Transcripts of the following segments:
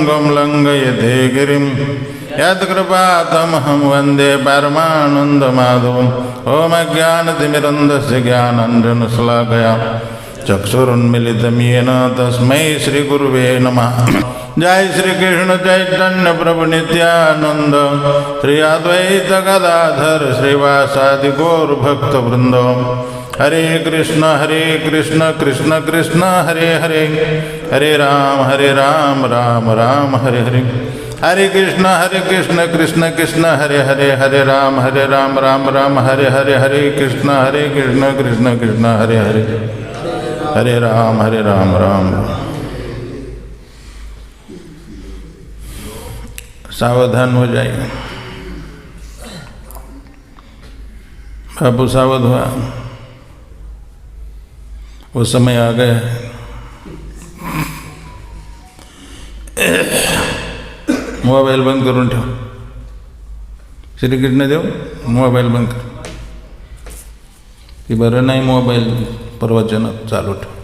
पङ्गुं लङ्घयते गिरिं यत्कृपातमहं वन्दे परमानन्दमाधवम् ॐ अज्ञानतिमिरन्धस्य ज्ञानाञ्जनशलाकया चक्षुरुन्मिलितं येन तस्मै श्रीगुरुवे नमः। जय श्री कृष्ण चैतन्य प्रभु नित्यानंद श्री अद्वैत गदाधर श्रीवासादि गौर भक्त वृंद। हरे कृष्ण कृष्ण कृष्ण हरे हरे, हरे राम राम राम हरे हरे। हरे कृष्ण कृष्ण कृष्ण हरे हरे, हरे राम राम राम हरे हरे। हरे कृष्ण कृष्ण कृष्ण हरे हरे, हरे राम राम। सावधान हो जाइए बाबू, सावध हुआ, वो समय आ गया है। मोबाईल बंद करून ठेव, श्रीकृष्ण देव मोबाईल बंद कर की बरं नाही, मोबाईल प्रवचन चालू ठेव।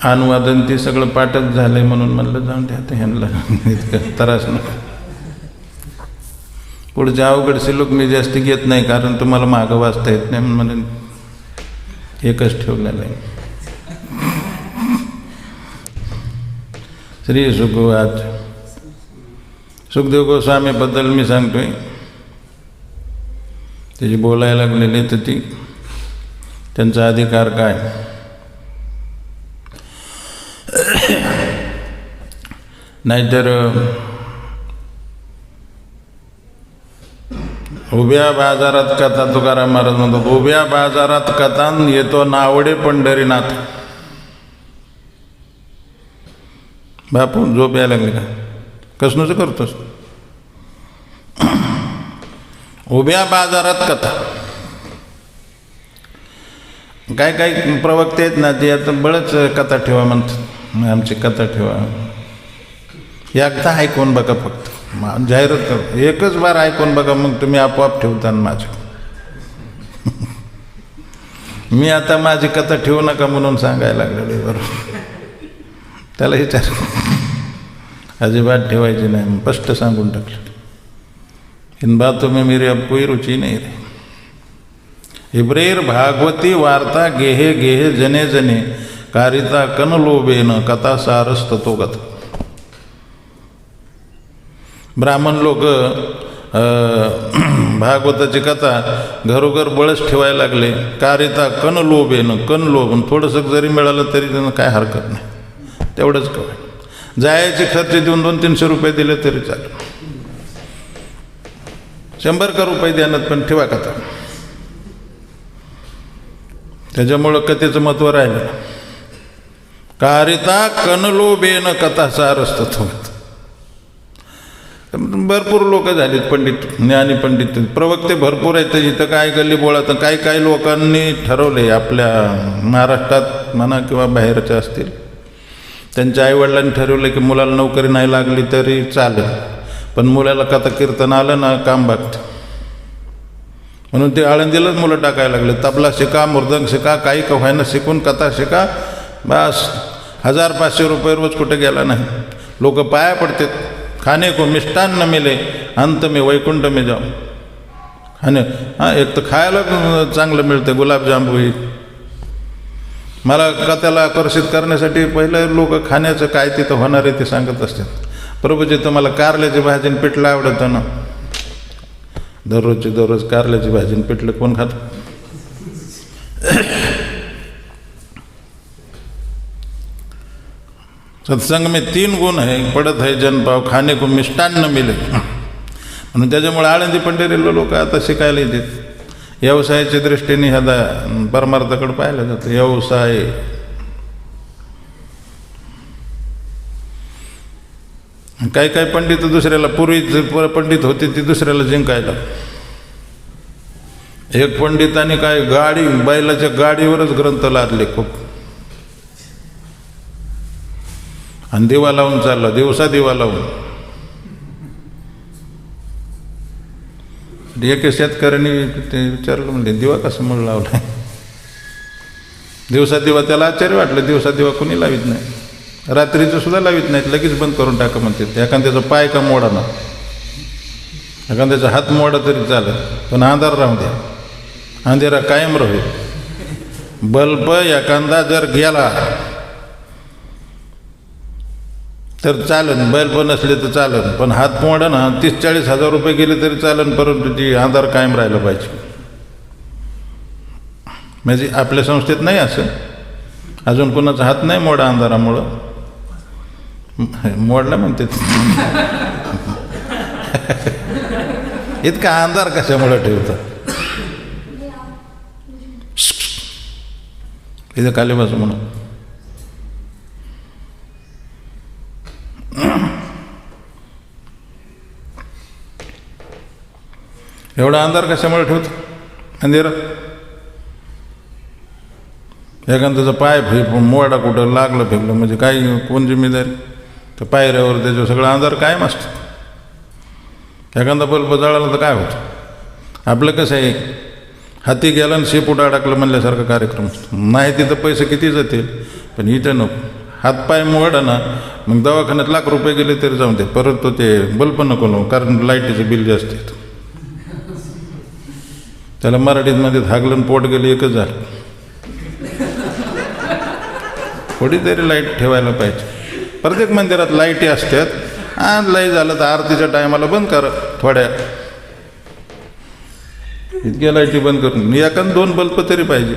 अनुवादन ते सगळं पाठच झालंय म्हणून म्हणलं जाऊन द्या आता ह्यांना इतकं त्रास नको। पुढचे अवघड श्लोक मी जास्त घेत नाही, कारण तुम्हाला मागं वाचता येत नाही म्हणून एकच ठेवलेलं आहे। श्री सुखवाच सुखदेव गोस्वामीबद्दल मी सांगतोय, त्याची बोलायला लागलेली तर ती त्यांचा अधिकार काय। नाहीतर उभ्या बाजारात कथा, तुकाराम महाराज म्हणतात उभ्या बाजारात कथान येतो नावडे पंढरीनाथ। बापू झोप यायला लागली का, कसनच करतोस। उभ्या बाजारात कथा, काय काय प्रवक्ते आहेत ना ते आता बळच कथा ठेवा म्हणतात, आमची कथा ठेवा। एकदा ऐकून बघा, फक्त जाहिरात कर, एकच बार ऐकून बघा, मग तुम्ही आपोआप ठेवता माझं। मी आता माझी कथा ठेवू नका म्हणून सांगायला लागलेली, बरोबर त्याला विचार, अजिबात ठेवायची नाही, स्पष्ट सांगून टाकलं। इन बातों में मेरी अब कोई रुचि नहीं रही। इब्रेर भागवती वार्ता गेहे गेहे जने जने कारिता कन लोभेन कथा सारस्ततो गत। ब्राह्मण लोक भागवताची कथा घरोघर बळच ठेवायला लागले, कारिता कन लोभेन, कन लोभन थोडंसं जरी मिळालं तरी त्यांना काय हरकत नाही, तेवढंच कळ जायचे खर्च देऊन 200-300 रुपये दिले तरी चालेल, 100 रुपये देण्यात पण ठेवा कथा। त्याच्यामुळं कथेचं महत्त्व राहिलं। कारिता कनलोभेन कथा सारस्ततो। भरपूर लोक झालीत पंडित, ज्ञानी पंडित, प्रवक्ते भरपूर आहेत इथं, काय गल्ली बोळात काही लोकांनी ठरवले आपल्या महाराष्ट्रात म्हणा किंवा बाहेरच्या असतील, त्यांच्या आईवडिलांनी ठरवलं की मुलाला नोकरी नाही लागली तरी चालेल, पण मुलाला कथा कीर्तन आलं ना काम बघतं, म्हणून ते आळंदीलाच मुलं टाकायला लागले। तबला शिका, मृदंग शिका, काही का व्हायना शिकून कथा शिका, बस 1000-500 रुपये रोज कुठे गेला नाही। लोक पाया पडतात, खाने को मिष्टान्न मिले अंत में वैकुंठ में जाओ। खाणे एक तर खायला चांगलं मिळतं, गुलाबजामुन। मला कथेला आकर्षित करण्यासाठी पहिलं लोक खाण्याचं काय तिथं होणार आहे ते सांगत असतात। प्रभूजी तुम्हाला कारल्याची भाजी पिठलं आवडतं ना, दररोज कारल्याची भाजी पिठलं कोण खात। सत्संग में 3 गुण है, पडत है जन पाव, खाने को मिष्टान्न मिले। म्हणून त्याच्यामुळे आळंदी पंढरीला लोक आता शिकायला येतात। व्यवसायाच्या दृष्टीने ह्याला परमार्थाकडे पाहिलं जातं। व्यवसाय काही पंडित दुसऱ्याला, पूर्वी पंडित होते ती दुसऱ्याला जिंकायला। एक पंडिताने काय गाडी, बैलाच्या गाडीवरच ग्रंथ लादले खूप, आणि दिवा लावून चालला, दिवसा दिवा लावून। एका शेतकऱ्याने ते विचारलं, म्हणजे दिवा कसं म्हणून लावलाय, दिवसा दिवा त्याला आश्चर्य वाटलं, दिवसा दिवा कोणी लावित नाही, रात्रीचं सुद्धा लावित नाहीत, लगेच बंद करून टाका म्हणते. एखाद्याचा पाय का मोडा ना, एखाद्याचा हात मोडा तरी चालेल, पण अंधार राहू द्या, अंधेरा कायम राहील. बल्ब एखादा जर गेला तर चालन, बल्ब नसले तर चालन, पण हात मोडा ना 30-40 हजार रुपये गेले तरी चालन, परंतु ती अंधार कायम राहिला पाहिजे. म्हणजे आपल्या संस्थेत नाही असं, अजून कोणाचा हात नाही मोडा अंधारामुळं, मोडला म्हणते. इतका अंधार कशामुळे ठेवतात? इथं खाली बस म्हणून. एवढा अंधार कशामुळे ठेवतो अंधेरा? एखाद्याचा पाय मोडा कुठं लागलं फेकलं म्हणजे काही कोण जिम्मेदारी? तर पायऱ्यावर त्याच्यावर सगळं अंधार कायम असतं. एखादा बल्ब जळाला तर काय होतं? आपलं कसं आहे, हाती गेला आणि शेपूट अडकलं म्हणल्यासारखा कार्यक्रम असतो. नाही तिथं पैसे किती जातील, पण इथं नको. हातपाय मोडा ना, मग दवाखान्यात लाख रुपये गेले तरी जाऊन दे, परत ते बल्ब नको नको, कारण लाईटीचं बिल जास्त येतं. त्याला मराठीमध्ये हागलं पोट गेले एकच झालं. थोडी तरी लाईट ठेवायला पाहिजे. प्रत्येक मंदिरात लाईटी असतात. आणि लई झालं तर आरतीच्या टायमाला बंद करा थोड्या, इतक्या लाईटी बंद करून एखाद 2 बल्ब तरी पाहिजे.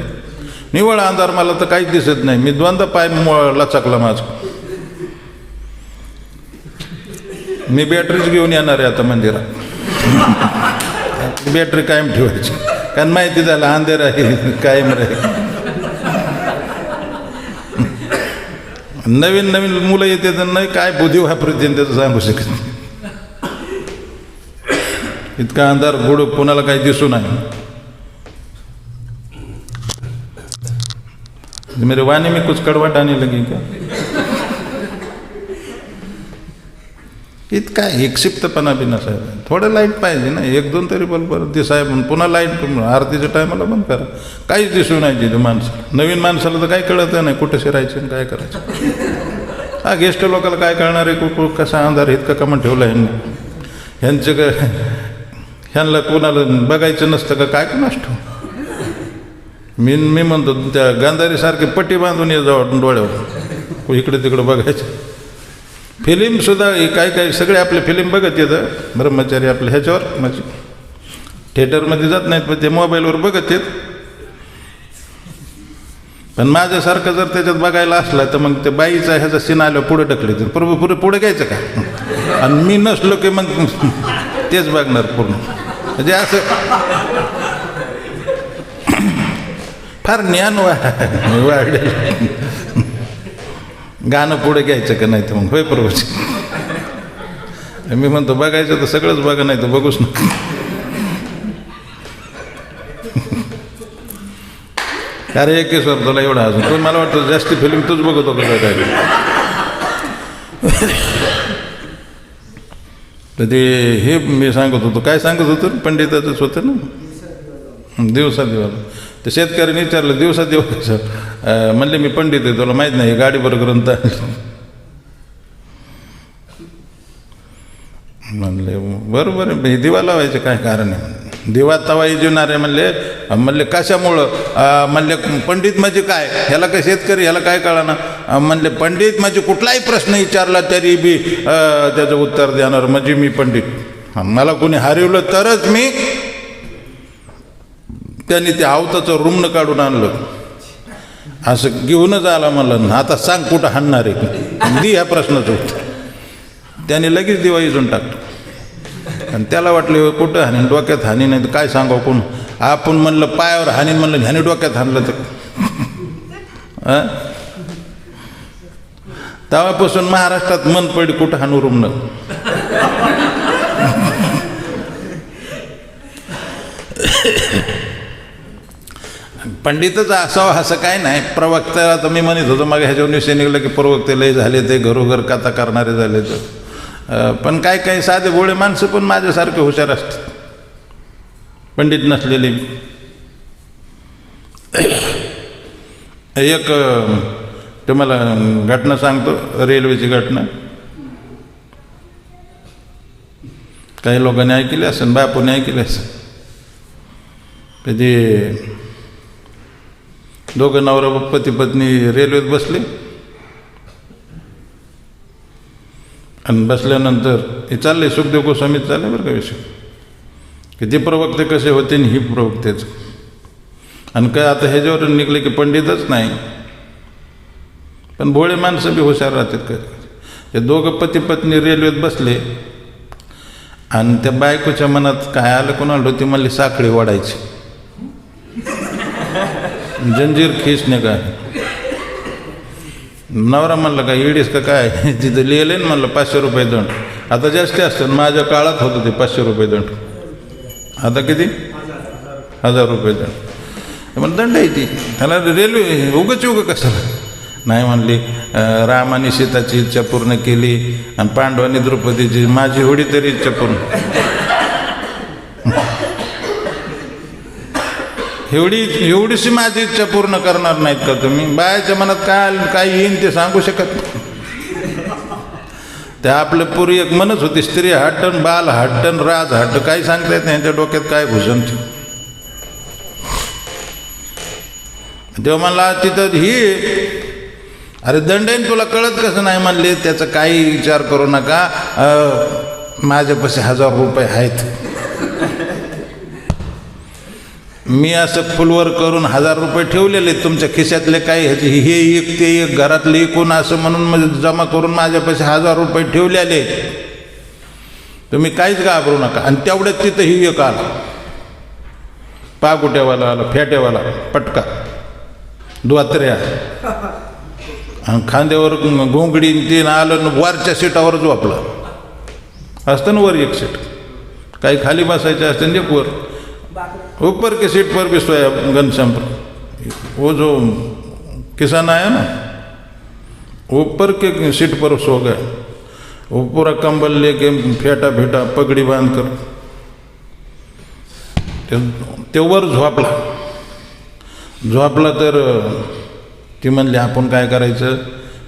निवळ अंधार मला तर काहीच दिसत नाही. मी 2दा पाय लचकला माझं. मी बॅटरीच घेऊन येणार आहे आता मंदिरात. बॅटरी कायम ठेवायची, कारण माहिती झालं अंधेर आहे कायम राहील. नवीन नवीन मुलं येते तर नाही काय बुद्धी वापरते त्याचं सांगू शकत नाही. इतका अंधार गुड कोणाला काही दिसू नाही. मेरे वाणी में कुछ कड़वाट आने लगी क्या? इतका एकशिप्तपणा बी नसायला. थोडं लाईट पाहिजे ना, 1-2 तरी बल्ब दिसाय. पुन्हा लाईट आरतीच्या टायमाला बंद करा. काहीच दिसू नाही तिथं माणसाला. नवीन माणसाला तर काही कळत नाही कुठं शिरायचं आणि काय करायचं. हा गेस्ट लोकांना काय कळणार आहे कसा अंधार इतका कमन ठेवला ह्यांनी. ह्यांना कोणाला बघायचं नसतं का काय कोण असतो. मी म्हणतो त्या गांधारीसारखे पट्टी बांधून ये जाऊ डोळ्यावर, इकडे तिकडे बघायचं. फिल्मसुद्धा काय सगळे आपले फिल्म बघत येतं ब्रह्मचारी आपल्या ह्याच्यावर, म्हणजे थिएटरमध्ये जात नाहीत, पण ते मोबाईलवर बघत येत. पण माझ्यासारखं जर त्याच्यात बघायला असला तर मग ते बाईचा ह्याचा सीन आल्यावर पुढे ढकले तर पुढे घ्यायचं का? आणि मी नसलो की मग तेच बघणार पूर्ण. म्हणजे असं फार ज्ञान वाढेल. गाणं पुढे घ्यायचं का नाही तर मग होय प्रभूची. मी म्हणतो बघायचं तर सगळंच बघा, नाही तर बघूच नका. अरे एकेश्वर तुला एवढा अजून तू मला वाटतं जास्ती फिल्म तूच बघत होतो काय. तर ते हे मी सांगत होतो, काय सांगत होतो पंडिताचंच होतं ना, दिवसा दिवाला. तर शेतकऱ्याने विचारलं दिवसा दिवा कसं? म्हणले मी पंडित आहे, तुला माहीत नाही गाडीवर ग्रंथ. म्हणले बरोबर आहे, दिवा लावायचं काय कारण आहे? दिवा तवाई जेवणारे म्हणले कशामुळं? म्हणले पंडित म्हणजे काय? ह्याला काय शेतकरी ह्याला काय कळणार? म्हणले पंडित म्हणजे कुठलाही प्रश्न विचारला तरी बी त्याचं उत्तर देणार, म्हणजे मी पंडित. मला कोणी हरवलं तरच मी. त्यांनी ते आवताचं रुमणं काढून आणलं, असं घेऊनच आला. म्हणलं आता सांग कुठं हाणणार आहे, दी ह्या प्रश्नाचं उत्तर. त्याने लगेच दिवा इजून टाकलं. आणि त्याला वाटलं कुठं हानी, डोक्यात हानी नाही तर काय सांगावं कोण. आपण म्हणलं पायावर हानी, म्हणलं ह्याने डोक्यात हाणलं तर. तेव्हापासून महाराष्ट्रात मन पडली कुठं हाणू रुमणं. पंडितच असावं असं काय नाही. प्रवक्ता आता मी म्हणत होतो मग ह्याच्यावर विषय निघलं की प्रवक्ते लय झाले, ते घरोघर कथा करणारे झाले. तर पण काही साधे भोळे माणसं पण माझ्यासारखे हुशार असतात, पंडित नसलेले. एक तुम्हाला घटना सांगतो, रेल्वेची घटना. काही लोकांनी ऐकली असेल, बापूने ऐकली असेल. कधी दोघं नवरा पती पत्नी रेल्वेत बसले आणि बसल्यानंतर हे चालले, सुखदेव गोस्वामीच चालले बरं का विषय, की ते प्रवक्ते कसे होते आणि ही प्रवक्तेच. आणि काय आता ह्याच्यावर निघले की पंडितच नाही, पण भोळे माणसं बी हुशार राहतात. कधी ते दोघं पती पत्नी रेल्वेत बसले आणि त्या बायकोच्या मनात काय आलं कोणाला होती, म्हणली साखळी ओढायची, जंजीर खीचणे काय. नवरा म्हणलं काय इडीस का काय, तिथं लिहिलं ना म्हणलं 500 रुपये दंड. आता जास्त असतं, माझ्या काळात होतं ते 500 रुपये दंड. आता किती? 1000 रुपये दंड. मग दंड आहे ती, त्याला रेल्वे उगच कशाला नाही. म्हणली रामाने सीताची इच्छा पूर्ण केली आणि पांडवांनी द्रौपदीची, माझी होडी तरी इच्छा पूर्ण. एवढीशी माझी इच्छा पूर्ण करणार नाहीत का तुम्ही? बायाच्या मनात काय येईन ते सांगू शकत नाही. त्या आपल्या पूर्वी एक म्हणत होती, स्त्री हट्टन बाल हट्टन राज हट्ट, काही सांगता येत नाही यांच्या डोक्यात काय घुसन. तेव्हा म्हणला तिथं ही, अरे दंडेन तुला कळत कसं नाही म्हणले, त्याचा काही विचार करू नका, माझ्यापाशी 1000 रुपये आहेत, मी असं फुलवर करून 1000 रुपये ठेवलेले, तुमच्या खिशातले काही ह्याचे हे एक ते एक घरातले एकूण असं म्हणून जमा करून माझ्यापाशी 1000 रुपये ठेवलेले, तुम्ही काहीच घाबरू नका. आणि तेवढ्यात तिथं ही एक आला, पाकुट्यावाला आला, फेट्यावाला, पटका द्वात्र्या, आणि खांद्यावर घोंगडी तीन आलं, वरच्या सीटावर झोपला असतं ना, वर एक सीट, काही खाली बसायचे असते ना, एक वर. ऊपर के सीट पर भी सोया घनश्याम, वो जो किसान आया ना, ऊपर के सीट पर सो गया, वो पूरा कंबल लेके फेटा फेटा पगड़ी बांध कर ते वर झोपला. तर ती म्हणली आपण काय करायचं,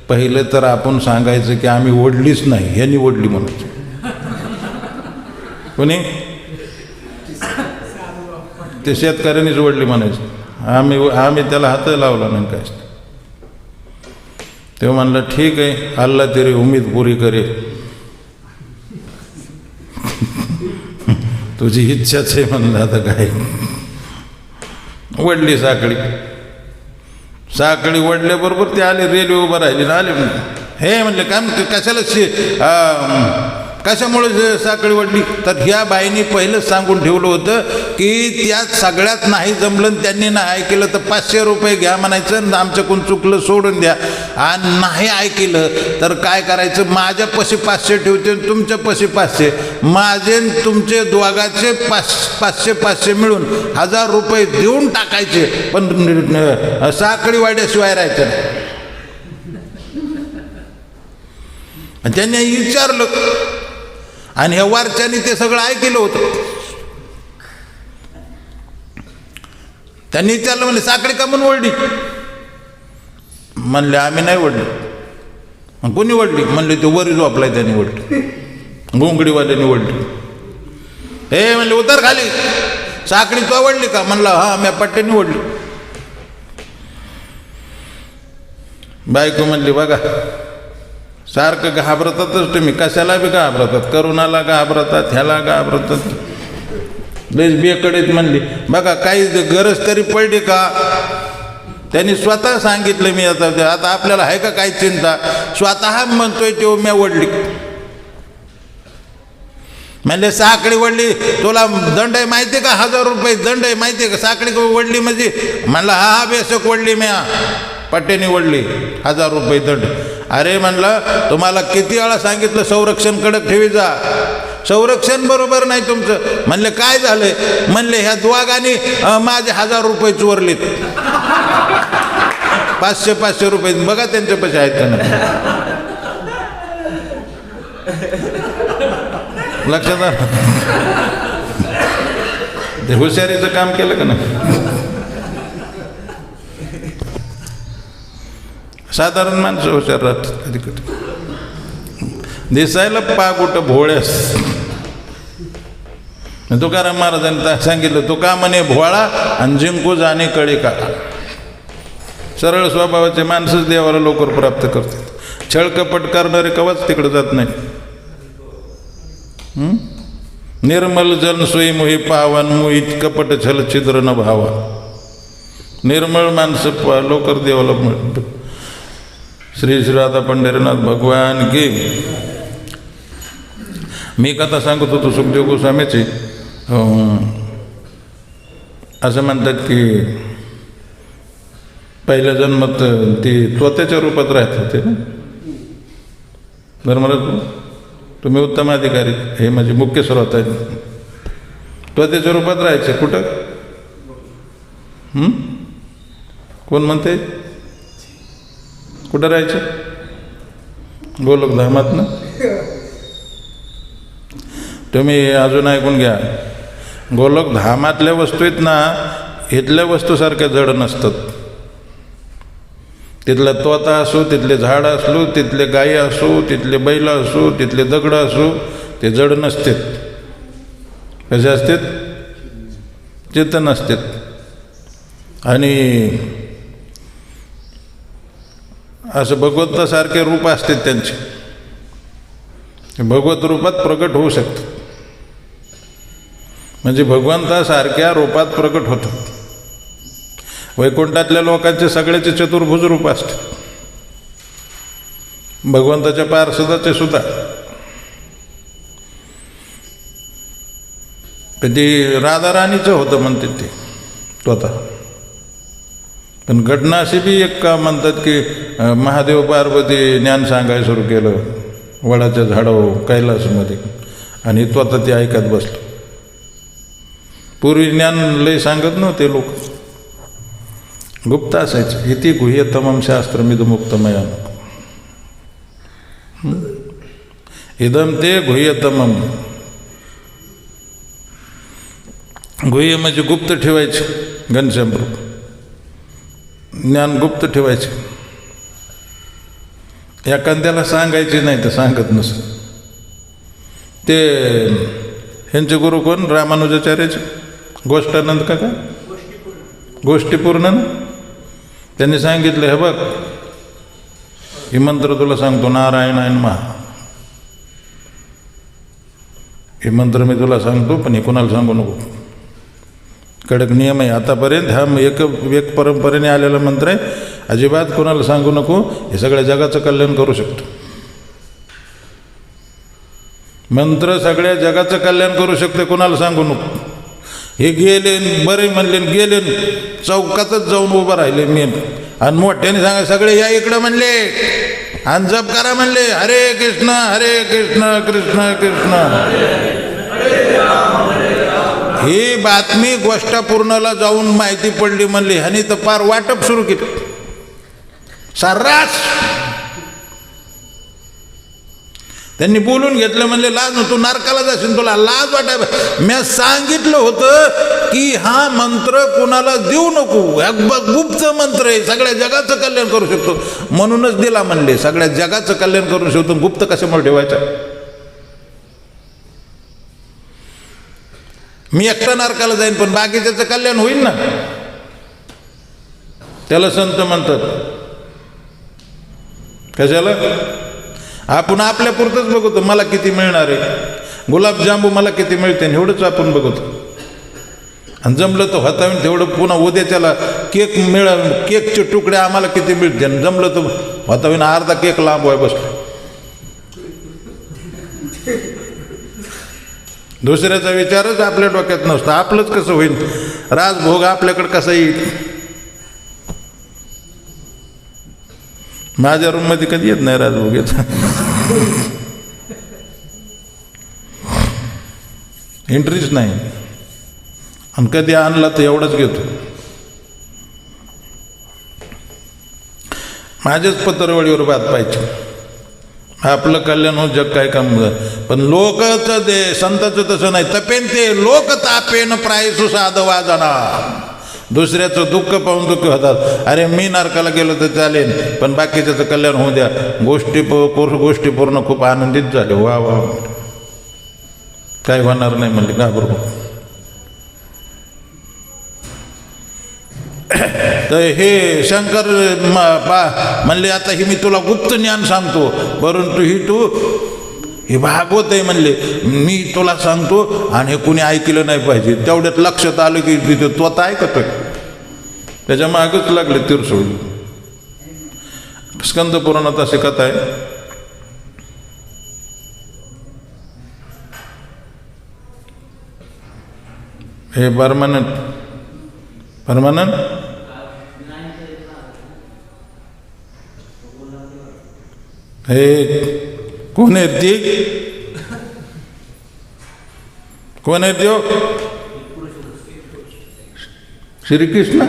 पहिलं तर आपण सांगायचं की आम्ही ओढलीच नाही, ह्यांनी ओढली म्हणायचं. कोणी? ते शेतकऱ्यांनीच ओढली म्हणायचं, आम्ही त्याला हात लावला नाही काय. तेव्हा म्हणलं ठीक आहे, अल्लाह तेरी उम्मीद पुरी करे, तुझी इच्छाच आहे म्हणलं. आता काय, ओढली साखळी ओढल्याबरोबर ते आले, रेल्वे उभं राहिली ना, आले हे म्हणले काम कशामुळे साखळी ओढली. तर ह्या बाईंनी पहिलंच सांगून ठेवलं होतं की त्यात सगळ्यात नाही जमलं, त्यांनी नाही ऐकलं तर 500 रुपये घ्या म्हणायचं, आमच्याकडून चुकलं सोडून द्या. आणि नाही ऐकलं तर काय करायचं, माझ्यापाशी 500 ठेवते, तुमच्यापाशी 500, माझे तुमचे दोघाचे 500 मिळून 1000 रुपये देऊन टाकायचे, पण साखळी वाड्याशिवाय राहायचं नाही. त्यांनी विचारलं आणि ह्या वारच्याने ते सगळं ऐकलं होतं. त्यांनी विचारलं, म्हणले साखळी का म्हणून ओढली? म्हणले आम्ही नाही ओढली. मग कोणी ओढली? म्हणले ते वरी झोपलाय त्यांनी ओढली, घोंगडीवाल्याने ओढली. हे म्हणले उतर खाली, साखळी तो ओढली का? म्हणला हा मी पट्ट्याने ओढली. बायको म्हणली बघा सारखं घाबरतातच तुम्ही, कशाला बी घाबरतात, करुणाला घाबरतात, ह्याला घाबरतात, लईच बेकडेत. म्हणली बघा काही गरज तरी पडली का? त्यांनी स्वतः सांगितलं मी आता आपल्याला आहे का काही चिंता, स्वतः म्हणतोय तेव्हा मी ओढली. म्हणले साखळी ओढली, तुला दंड आहे माहिती का? 1000 रुपये दंड आहे माहिती का? साखळी ओढली म्हणजे? म्हणला हा बेसक ओढली मी, पट्ट्याने ओढली, 1000 रुपये दंड. अरे म्हणलं तुम्हाला किती वेळा सांगितलं संरक्षण कडक ठेवी जा, संरक्षण बरोबर नाही तुमचं. म्हणले काय झालंय? म्हणले ह्या दोघांनी माझे 1000 रुपये चोरलेत, 500 रुपये. बघा त्यांच्या पैसे आहेत का नाही, लक्षात आलं? ते हुशारीचं काम केलं का नाही? साधारण माणसं हुशार राहतात कधी कधी. दिसायला पागुट भोळ्यास. तुकाराम महाराजांनी सांगितलं, तुका म्हणे भोळा आणि जिंकू जाणे कळे का. सरळ स्वभावाचे माणसंच देवाला लवकर प्राप्त करतात. छळकपट करणारे कवाच तिकडे जात नाही. निर्मल जन सोयी मोही पावन मोहित कपट छल छिद्र न भावा. निर्मळ माणसं लवकर देवाला मिळत. श्री श्री राधा पंढरीनाथ भगवान की. मी कथा सांगत होतो सुखदेव गोस्वामीची. असं म्हणतात की पहिल्या जन्मात ती त्वतेच्या रूपात राहत होते ना. बरं, तुम्ही उत्तम अधिकारी, हे म्हणजे मुख्य स्रोत आहेत. त्वतेच्या रूपात राहायचे कुठं? कोण म्हणते? कुठं राहायचे? गोलोकधामात ना. तुम्ही अजून ऐकून घ्या. गोलोकधामातल्या वस्तू आहेत ना, इथल्या वस्तूसारख्या जड नसतात. तिथला तोता असो, तिथले झाडं असो, तिथले गायी असो, तिथले बैल असो, तिथले दगड असो, ते जड नसतात. कसे असतात? चेतन असतात. आणि असं भगवंतासारखे रूप असतात त्यांचे. भगवत रूपात प्रकट होऊ शकतात. म्हणजे भगवंतासारख्या रूपात प्रकट होतात. वैकुंठातल्या लोकांचे सगळ्याचे चतुर्भुज रूप असतात. भगवंताच्या पार्षदाचे सुद्धा. कधी राधाराणीचं होतं म्हणते ते स्वतः. पण घटना अशी बी एक का म्हणतात की महादेव पार्वती ज्ञान सांगायला सुरू केलं वडाच्या झाडावर कैलासमध्ये, आणि स्वतः ते ऐकत बसलं. पूर्वी ज्ञान लय सांगत नव्हते लोक, गुप्त असायचं. इति गुह्यतमं शास्त्रमिदमुक्तमया. इदम ते गुह्यतमं. गुह्य म्हणजे गुप्त ठेवायचे. घनश्यामरूप ज्ञान गुप्त ठेवायचे. एखाद्याला सांगायचे नाही तर सांगत नसत. ते ह्यांचे गुरु कोण? रामानुजाचार्याचे गोष्टानंद का गोष्टीपूर्ण. त्यांनी सांगितलं, हे बघ, हे मंत्र तुला सांगतो, नारायणाय नमः. हे मंत्र मी तुला सांगतो, पण हे कोणाला सांगू नको. कडक नियम आहे आतापर्यंत. हा एक परंपरेने आलेला मंत्र आहे. अजिबात कोणाला सांगू नको. हे सगळ्या जगाचं कल्याण करू शकतो. मंत्र सगळ्या जगाचं कल्याण करू शकते, कोणाला सांगू नको. हे गेले बरे म्हणले, गेले चौकातच जाऊन उभं राहिले मी, आणि मोठ्याने सांगा सगळे या इकडं म्हणले, आणि जप करा म्हणले, हरे कृष्ण कृष्ण कृष्ण. ही बातमी गोष्टापूर्णला जाऊन माहिती पडली म्हणली, ह्यानी तर फार वाटप सुरू केलं सर्रास. त्यांनी बोलून घेतलं, म्हणले लाज, तू नरकाला जाशील, तुला लाज वाटाय. मी सांगितलं होतं की हा मंत्र कोणाला देऊ नको, गुप्त मंत्र आहे, सगळ्या जगाचं कल्याण करू शकतो, म्हणूनच दिला म्हणले. सगळ्या जगाचं कल्याण करू शकतो, गुप्त कशामुळे ठेवायचं? मी एकटा नरकाला जाईन, पण बाकीच्याचं कल्याण होईल ना. त्याला संत म्हणतात. कशाला? आपण आपल्या पुरतंच बघतो, मला किती मिळणार आहे, गुलाबजांबू मला किती मिळते, एवढंच आपण बघतो. आणि जमलं तर होता तेवढं, पुन्हा उद्या त्याला केक केकचे तुकडे आम्हाला किती मिळते, आणि जमलं तर होता अर्धा केक लांब आहे बसलो. दुसऱ्याचा विचारच आपल्या डोक्यात नसतो. आपलंच कसं होईल, राजभोग आपल्याकडे कसा येईल. माझ्या रूममध्ये कधी येत नाही राजभोग येत. एंट्रीच नाही, आणि कधी आणला तर एवढंच घेतो. माझ्याच पत्रवळीवर बात पाहिजे, आपलं कल्याण हो, जग काय काम. पण लोकचं ते संताचं तसं नाही. तपेन ते लोक तापेन प्रायसु साधवा जाणार. दुसऱ्याचं दुःख पाहून दुःखी होतात. अरे मी नरकाला गेलो तर चालेल, पण बाकीच्याचं कल्याण होऊ द्या. गोष्टी पूर्ण खूप आनंदित झाले. वा वा, काय होणार नाही म्हणले, घाबरू. तर हे शंकर म्हणले आता ही मी तुला गुप्त ज्ञान सांगतो, परंतु हे भागवत आहे म्हणले, मी तुला सांगतो आणि हे कुणी ऐकलं नाही पाहिजे. तेवढ्यात लक्षात आलं की तिथे तो आता ऐकतोय, त्याच्या मागच लागले तिरसोळ. स्कंद पुराणात अशी कथा आहे. हे परमानंद हे कोण आहेत ती? कोण आहेत त्यो? श्रीकृष्ण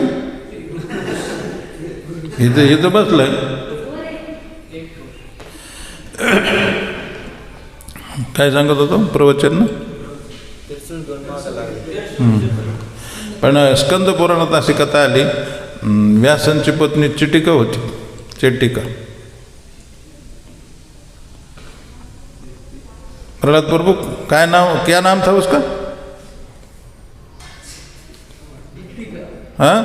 इथं बसलंय. काय सांगत होतो प्रवचन ना? पण स्कंद पुराणात अशी कथा आली. व्यासांची पत्नी चिटिका होती. चिटिका प्रल्हाद प्रभु काय नाम, क्या नाम था उसका? हाँ,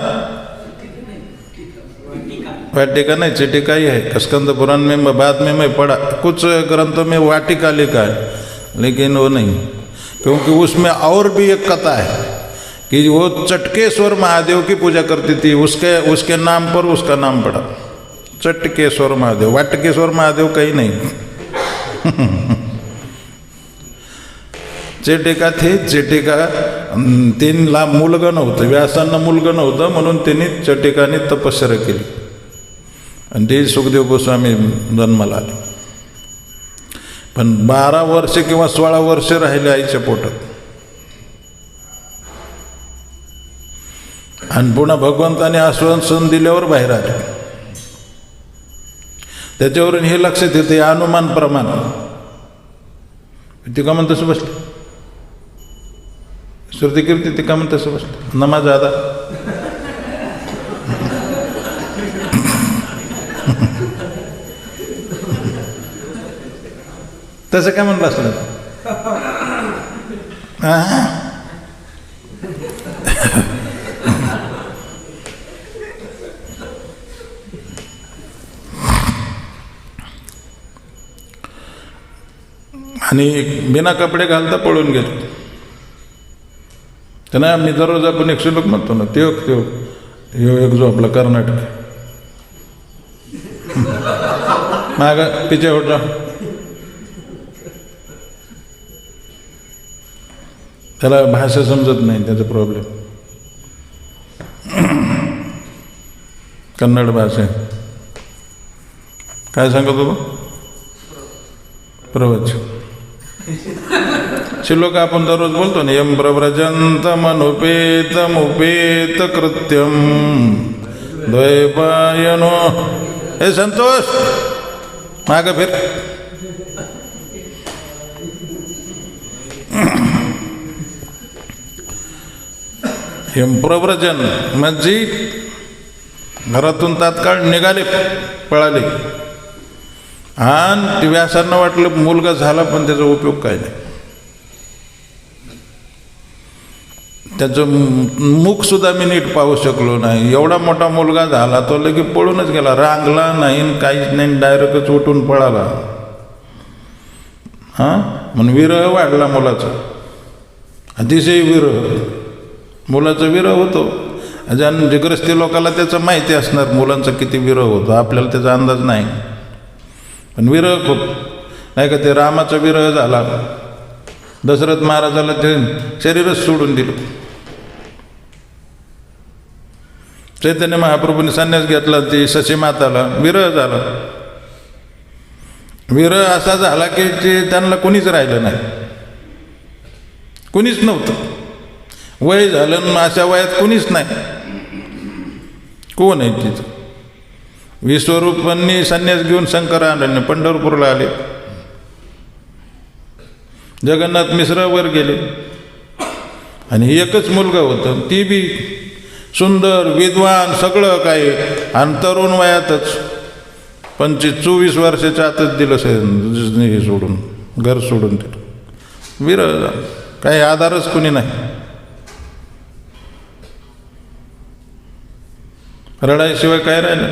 वाटिका नहीं, चिटिका ही है. स्कंद पुराण में बाद में मैं पढ़ा, कुछ ग्रंथों में वाटिका लिखा है, लेकिन वो नहीं, क्योंकि उसमें और भी एक कथा है कि वो चटकेश्वर महादेव की पूजा करती थी. उसके नाम पर उसका नाम पड़ा, चटकेश्वर महादेव. वाटकेश्वर महादेव कहीं नहीं. चिटिका थे. चिटिका त्यांना मुलगा नव्हतं, व्यासांना मुलगा नव्हतं, म्हणून त्यांनी चिटिकाने तपश्चर्या केली आणि ते सुखदेव गोस्वामी जन्माला आले. पण 12 वर्ष किंवा 16 वर्ष राहिले आईच्या पोटात. आणि पुन्हा भगवंताने आश्वासन दिल्यावर बाहेर आले. त्याच्यावरून हे लक्षात येते अनुमान प्रमाण. ते का म्हणून तसं बसले श्रुती कीर्ती, ते का म्हणून तसं बसले नमाज आदा. तसं काय म्हणून बसलं? आणि बिना कपडे घालता पळून गेलो. त्यांना मी दररोज आपण एक श्लोक म्हणतो ना, त्यो एक जो आपला कर्नाटक माग पिचे होता, त्याला भाषा समजत नाही, त्याचा प्रॉब्लेम. कन्नड भाषा काय सांगत होतो? प्रवचन श्लोक आपण दररोज बोलतो ना, यम प्रव्रजंतमनुपेतमुपेत कृत्यम द्वैपायनो. हे संतोष माग फिर. यम प्रव्रजन म्हणजे घरातून तात्काळ निघाले, पळाले. आणि व्यासांना वाटलं मुलगा झाला, पण त्याचा उपयोग काय नाही. त्याचं मुख सुद्धा मी नीट पाहू शकलो नाही. एवढा मोठा मुलगा झाला, तो लगे पळूनच गेला, रांगला नाही, काहीच नाही, डायरेक्टच उठून पळाला. म्हणून विरह वाढला मुलाचा, अतिशय विरह. मुलाचा विरह होतो. जे ग्रस्ती लोकांना त्याचं माहिती असणार मुलांचा किती विरह होतो, आपल्याला त्याचा अंदाज नाही. पण विरह खूप नाही का. ते रामाचा विरह झाला, दशरथ महाराजाला ते शरीरच सोडून दिलं. चैतन्य महाप्रभूंनी संन्यास घेतला, ती शशी माताला विरह झाला. विरह असा झाला की ते त्यांना कोणीच राहिलं नाही, कोणीच नव्हतं. वय झालं, अशा वयात कोणीच नाही. कोण आहे तिथं? विश्वरूपांनी संन्यास घेऊन शंकरानंद पंढरपूरला आले. जगन्नाथ मिश्रावर गेले आणि एकच मुलगा होता, ती बी सुंदर विद्वान सगळं काही, आणि तरुण वयातच 24 वर्षाच्या आतच दिलं हे सोडून, घर सोडून दिलं. विरळ, काही आधारच कुणी नाही. रडायशिवाय काय राहिलं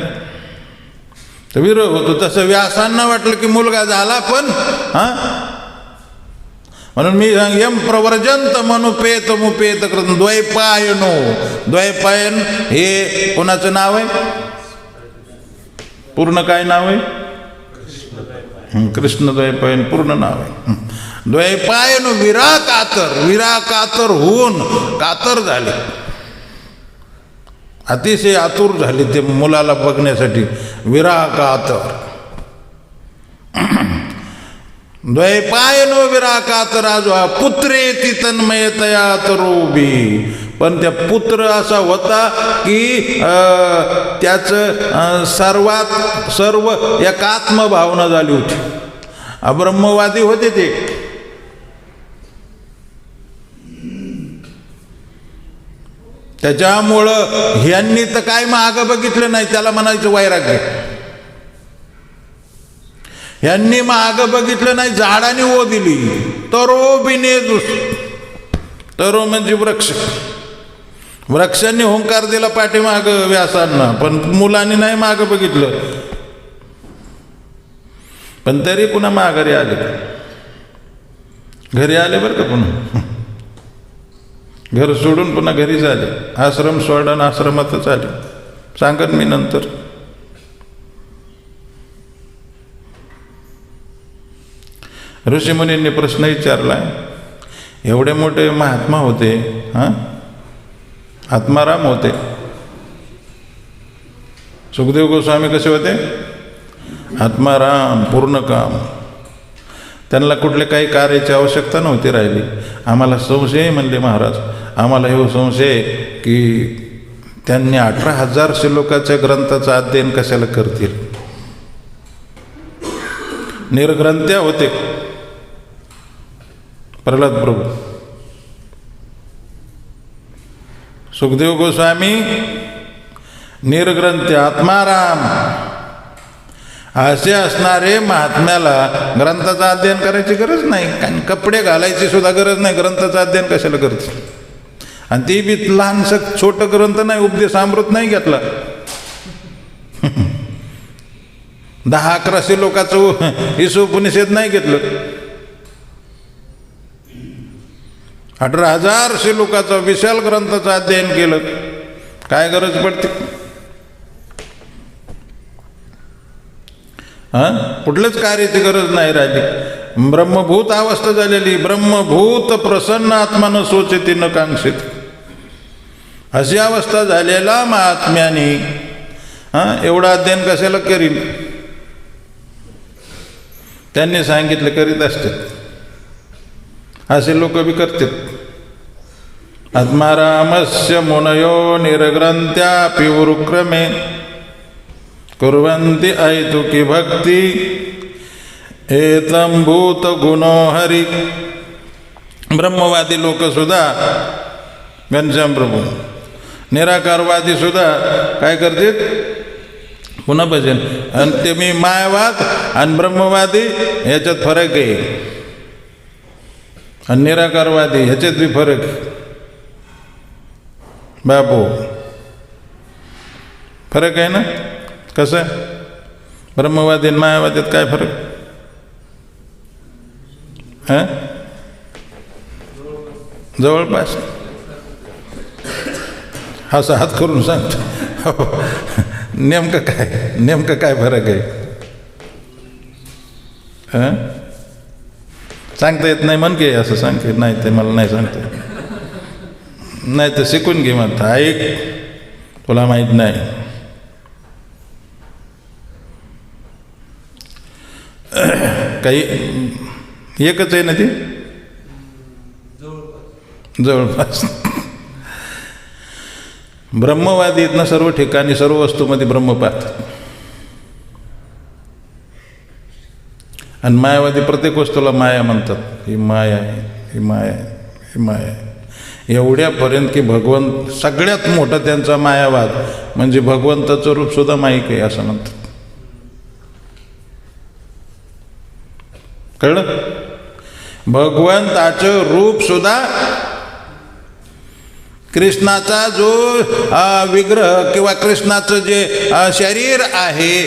तर विरळ होतो. तसं व्यासांना वाटलं की मुलगा झाला, पण म्हणून मी यम प्रवर्जंत मनुपेत मुपेत कृत द्वैपायनो. द्वैपायन हे कोणाचं नाव आहे? पूर्ण काय नाव आहे? कृष्ण द्वैपायन पूर्ण नाव आहे. द्वैपायन विराकातर होऊन कातर झाले, अतिशय आतुर झाले ते मुलाला बघण्यासाठी. विराकातर द्वैपायनो विराकातराजो पुत्रेति तन्मयतया तरोबी. पण त्या पुत्र असा होता की त्याचं सर्व एकात्मभावना झाली होती. ब्रह्मवादी होते ते. त्याच्यामुळं ह्यांनी तर काय मागं बघितलं नाही, त्याला म्हणायचं वैराग्य. ह्यांनी मागं बघितलं नाही, झाडाने ओ दिली. तरो बिने दुस, तरो म्हणजे वृक्ष. वृक्षांनी हुंकार दिला पाठीमाग व्यासांना, पण मुलांनी नाही मागं बघितलं. पण तरी पुन्हा माघारी आले, घरी आले बरं का. पुन्हा घर सोडून पुन्हा घरी झाले. आश्रम सोडून आश्रमातच आले. सांगन मी नंतर. ऋषीमुनींनी प्रश्न विचारला. एवढे मोठे महात्मा होते, आत्माराम होते. सुखदेव गोस्वामी कसे होते? आत्माराम, पूर्ण काम. त्यांना कुठले काही कार्याची आवश्यकता नव्हती राहिली. आम्हाला संशय म्हणले महाराज, आम्हाला हे संशय की त्यांनी 18,000 श्लोकाच्या ग्रंथाचं अध्ययन कशाला करतील. निर्ग्रंथ्या होते प्रल्हाद प्रभू. सुखदेव गोस्वामी निर्ग्रंथ्य, आत्माराम. असे असणारे महात्म्याला ग्रंथाचं अध्ययन करायची गरज नाही, कारण कपडे घालायची सुद्धा गरज नाही. ग्रंथाचं अध्ययन कशाला करते? आणि ती बी लहानसं छोटं ग्रंथ नाही, उपदेशामृत नाही घेतला. 10-11 लोकांचं ईशोपनिषद नाही घेतलं. 18,000 श्लोकाचा विशाल ग्रंथाचं अध्ययन केलं. काय गरज पडते? कुठलंच कार्याची गरज नाही राहिली. ब्रह्मभूत अवस्था झालेली. ब्रह्मभूत प्रसन्न आत्मानं सोचती न कांक्षित, अशी अवस्था झालेला महात्म्याने एवढं अध्ययन कशाला करील? त्यांनी सांगितलं करीत असतात. असे लोक बी करतात. आत्मारामस्य मुनयो निर्ग्रंथ्यापि उरुक्रमे कुर्वन्ति ऐतुकी भक्ती एतं भूत गुणो हरी. ब्रह्मवादी लोक सुद्धा, घनश्याम प्रभू, निराकारवादी सुद्धा काय करतात? पुन्हा भजन. आणि ते मी मायावाद आणि ब्रह्मवादी ह्याच्यात फरक आहे, आणि निराकारवादी ह्याच्यात बी फरक. बापू फरक आहे ना? कसं? ब्रह्मवादी आणि मायावादीत काय फरक? जवळपास. असं हात करून सांगतो. नेमकं काय फरक आहे? सांगता येत नाही म्हण की असं सांगते. नाही ते मला नाही सांगता येत. नाही तर शिकून घे मग. ऐक, तुला माहीत नाही. काही एकच आहे ना ते, जवळपास. ब्रह्मवादी आहेत ना, सर्व ठिकाणी सर्व वस्तूमध्ये ब्रह्म पाहतात. आणि मायावादी प्रत्येक वस्तूला माया म्हणतात. ही माया आहे, ही माया आहे, ही माया आहे. एवढ्यापर्यंत की भगवंत सगळ्यात मोठा त्यांचा मायावाद म्हणजे भगवंताचं रूप सुद्धा माईक आहे असं म्हणतात. कळलं? भगवंताचं रूप सुद्धा कृष्णाचा जो विग्रह किंवा कृष्णाचं जे शरीर आहे,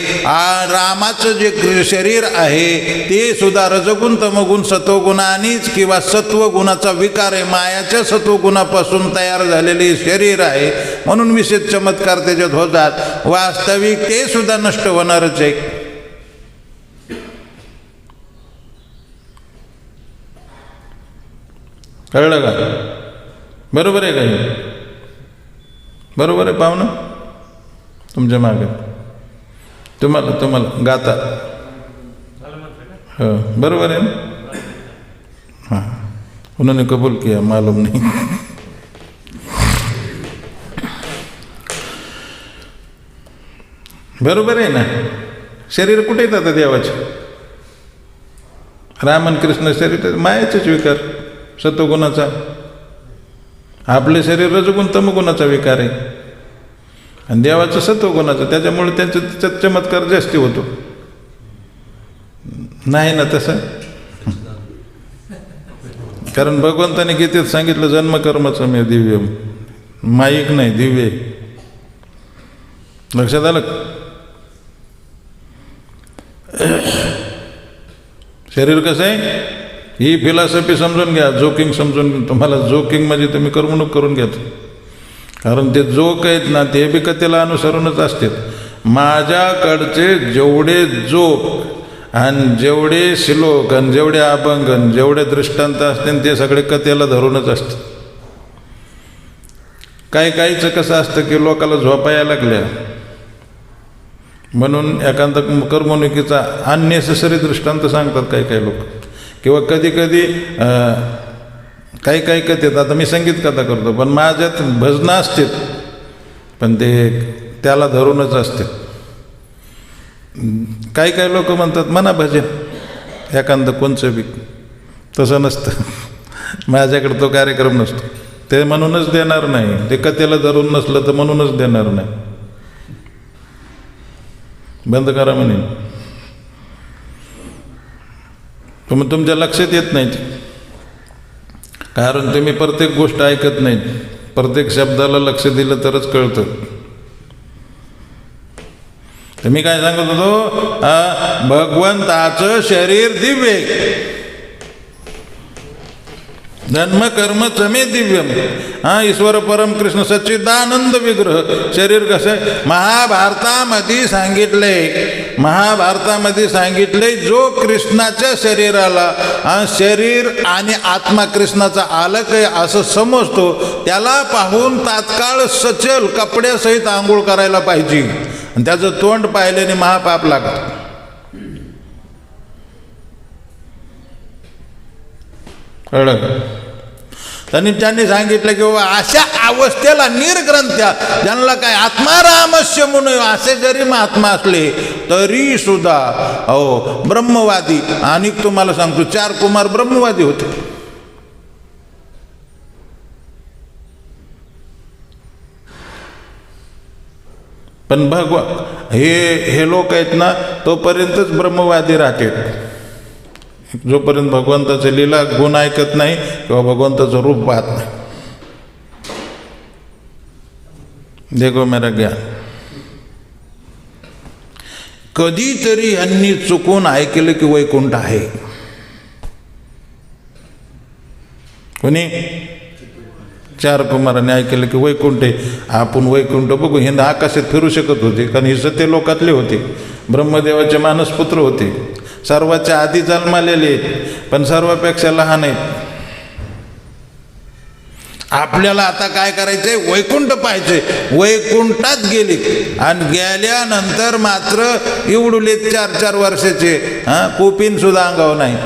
रामाचं जे शरीर आहे ते सुद्धा रजगुण तमगुण सत्वगुणानीच किंवा सत्वगुणाचा विकार आहे, मायाच्या सत्वगुणापासून तयार झालेले शरीर आहे. म्हणून विशेष चमत्कार त्याच्यात होतात. वास्तविक ते सुद्धा नष्ट होणारच आहे. कळलं का? बरोबर आहे का? बरोबर आहे पाहुणं? तुमच्या मागे तुम्हाला गाता हो बरोबर आहे ना? हाँ उन्होंने कबूल किया, मालूम नहीं. बरोबर आहे ना? शरीर कुठे येतात देवाचे? राम आणि कृष्ण शरीर मायाचेच विकार सत्वगुणाचा. आपले शरीर रजगुण तमगुणाचा विकार आहे आणि देवाचं सत्वगुणाचं. त्याच्यामुळे त्यांचा चमत्कार जास्ती होतो. नाही ना तसं? कारण भगवंताने गीतेत सांगितलं जन्मकर्मचं मे दिव्य, माईक नाही दिव्य. लक्षात आलं? शरीर कसं आहे ही फिलॉसॉफी समजून घ्या. जोकिंग समजून घ्या. तुम्हाला जोकिंग म्हणजे तुम्ही करमणूक करून घ्या. कारण ते जोक आहेत ना ते बी कथेला अनुसरूनच असतात. माझ्याकडचे जेवढे जोक आणि जेवढे श्लोक आणि जेवढे अभंग आणि जेवढे दृष्टांत असतील ते सगळे कथेला धरूनच असतात. काहीचं कसं असतं की लोकाला झोपायला लागल्या म्हणून एखादा करमणुकीचा अननेसेसरी दृष्टांत सांगतात काही लोक. किंवा कधी काही कथेत, आता मी संगीत कथा करतो पण माझ्यात भजनं असतात पण ते त्याला धरूनच असते. काही लोक म्हणतात म्हणा भजन एखादं कोणचं बी. तसं नसतं. माझ्याकडे तो कार्यक्रम नसतो. ते म्हणूनच देणार नाही. ते कथेला धरून नसलं तर म्हणूनच देणार नाही. बंद करा म्हणे. मग तुमच्या लक्षात येत नाहीत कारण तुम्ही प्रत्येक गोष्ट ऐकत नाहीत. प्रत्येक शब्दाला लक्ष दिलं तरच कळतं. तर मी काय सांगत होतो, भगवंताचं शरीर दिव्य, जन्म कर्म चमे दिव्यम. ईश्वर परम कृष्ण सच्चिदानंद विग्रह. शरीर कसं आहे? महाभारतामध्ये सांगितले जो कृष्णाच्या शरीराला शरीर आणि आत्मा कृष्णाचा अलग आहे असं समजतो त्याला पाहून तात्काळ सचल कपड्यासहित आंघोळ करायला पाहिजे. आणि त्याचं तोंड पाहिल्याने महापाप लागतं. कळलं का? त्यांनी सांगितलं की बाबा अशा अवस्थेला निर्ग्रंथ्या ज्यांना काय आत्मारामस्य म्हणून असे जरी महात्मा असले तरी सुद्धा ब्रह्मवादी. आणि तुम्हाला सांगतो 4 कुमार ब्रह्मवादी होते. पण हे लोक आहेत ना तोपर्यंतच ब्रह्मवादी राहते जोपर्यंत भगवंताचे लीला गुण ऐकत नाही किंवा भगवंताचं रूप पाहत नाही. देखो मेरा ज्ञान. कधीतरी यांनी चुकून ऐकलं की वैकुंठ आहे. कोणी? 4 कुमारांनी ऐकलं की वैकुंठ आहे. आपण वैकुंठ बघू. हे आकाशात फिरू शकत होते कारण हे सत्य लोकातले होते. ब्रह्मदेवाचे मानसपुत्र होते. सर्वाच्या आधी जन्मालेले पण सर्वापेक्षा लहान आहेत. आपल्याला आता काय करायचंय? वैकुंठ पाहायचंय. वैकुंठात गेले आणि गेल्यानंतर मात्र एवढुले 4-4 वर्षाचे कोपीन सुद्धा अंगावर नाही.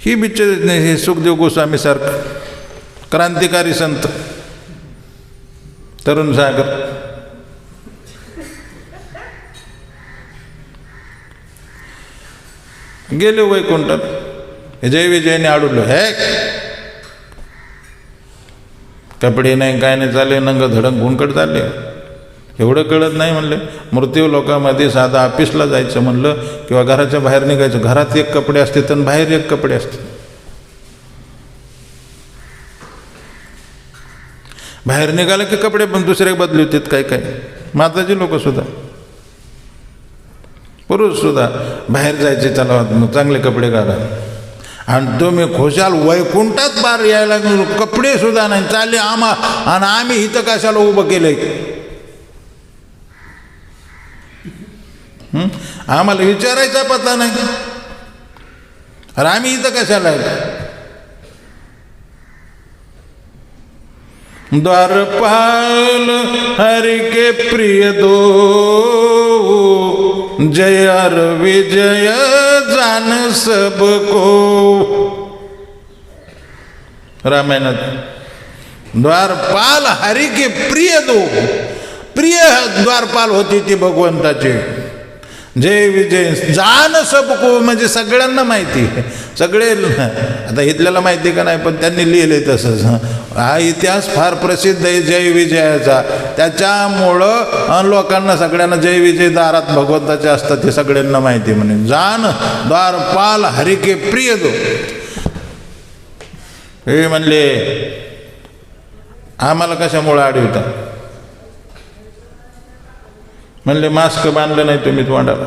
ही बिचारे हे सुखदेव गोस्वामी सारखं क्रांतिकारी संत तरुण सागर. गेले वैकुंठात. जय विजयने अडवलं, हे कपडे नाही काय नाही, चालले नंग धडक गुणकट चालले. एवढं कळत नाही म्हणले. मृत्यू लोकामध्ये साधा ऑफिसला जायचं म्हणलं किंवा घराच्या बाहेर निघायचं, घरात एक कपडे असते तर बाहेर एक कपडे असते. बाहेर निघालं की कपडे पण दुसरे बदली होते. काय काय माताजी लोक सुद्धा, पुरुष सुद्धा बाहेर जायचे, चला चांगले कपडे घाला. आणि तुम्ही खुशाल वैकुंठात बार यायला कपडे सुद्धा नाही, चालले आणि आम्ही इथं कशाला उभं केलंय. आम्हाला विचारायचा पत्ता नाही, अरे आम्ही इथं कशाला आहे. द्वारपाल हरि के प्रिय दो, जय हर विजय जान सबको. रामायणात द्वारपाल हरि के प्रिय दो, प्रिय द्वारपाल होती ती भगवंताची. जय विजय जान सबको म्हणजे सगळ्यांना माहिती, सगळे. आता इथल्याला माहिती का नाही, पण त्यांनी लिहिलंय तसंच. हा इतिहास फार प्रसिद्ध आहे जय विजयाचा. त्याच्यामुळं लोकांना सगळ्यांना जय विजय दारात भगवंताचे असतात ते सगळ्यांना माहिती. म्हणे जान द्वारपाल हरि के प्रिय दो. हे म्हणले आम्हाला कशामुळं अडविता. म्हणले मास्क बांधलं नाही तुम्ही तोंडाला.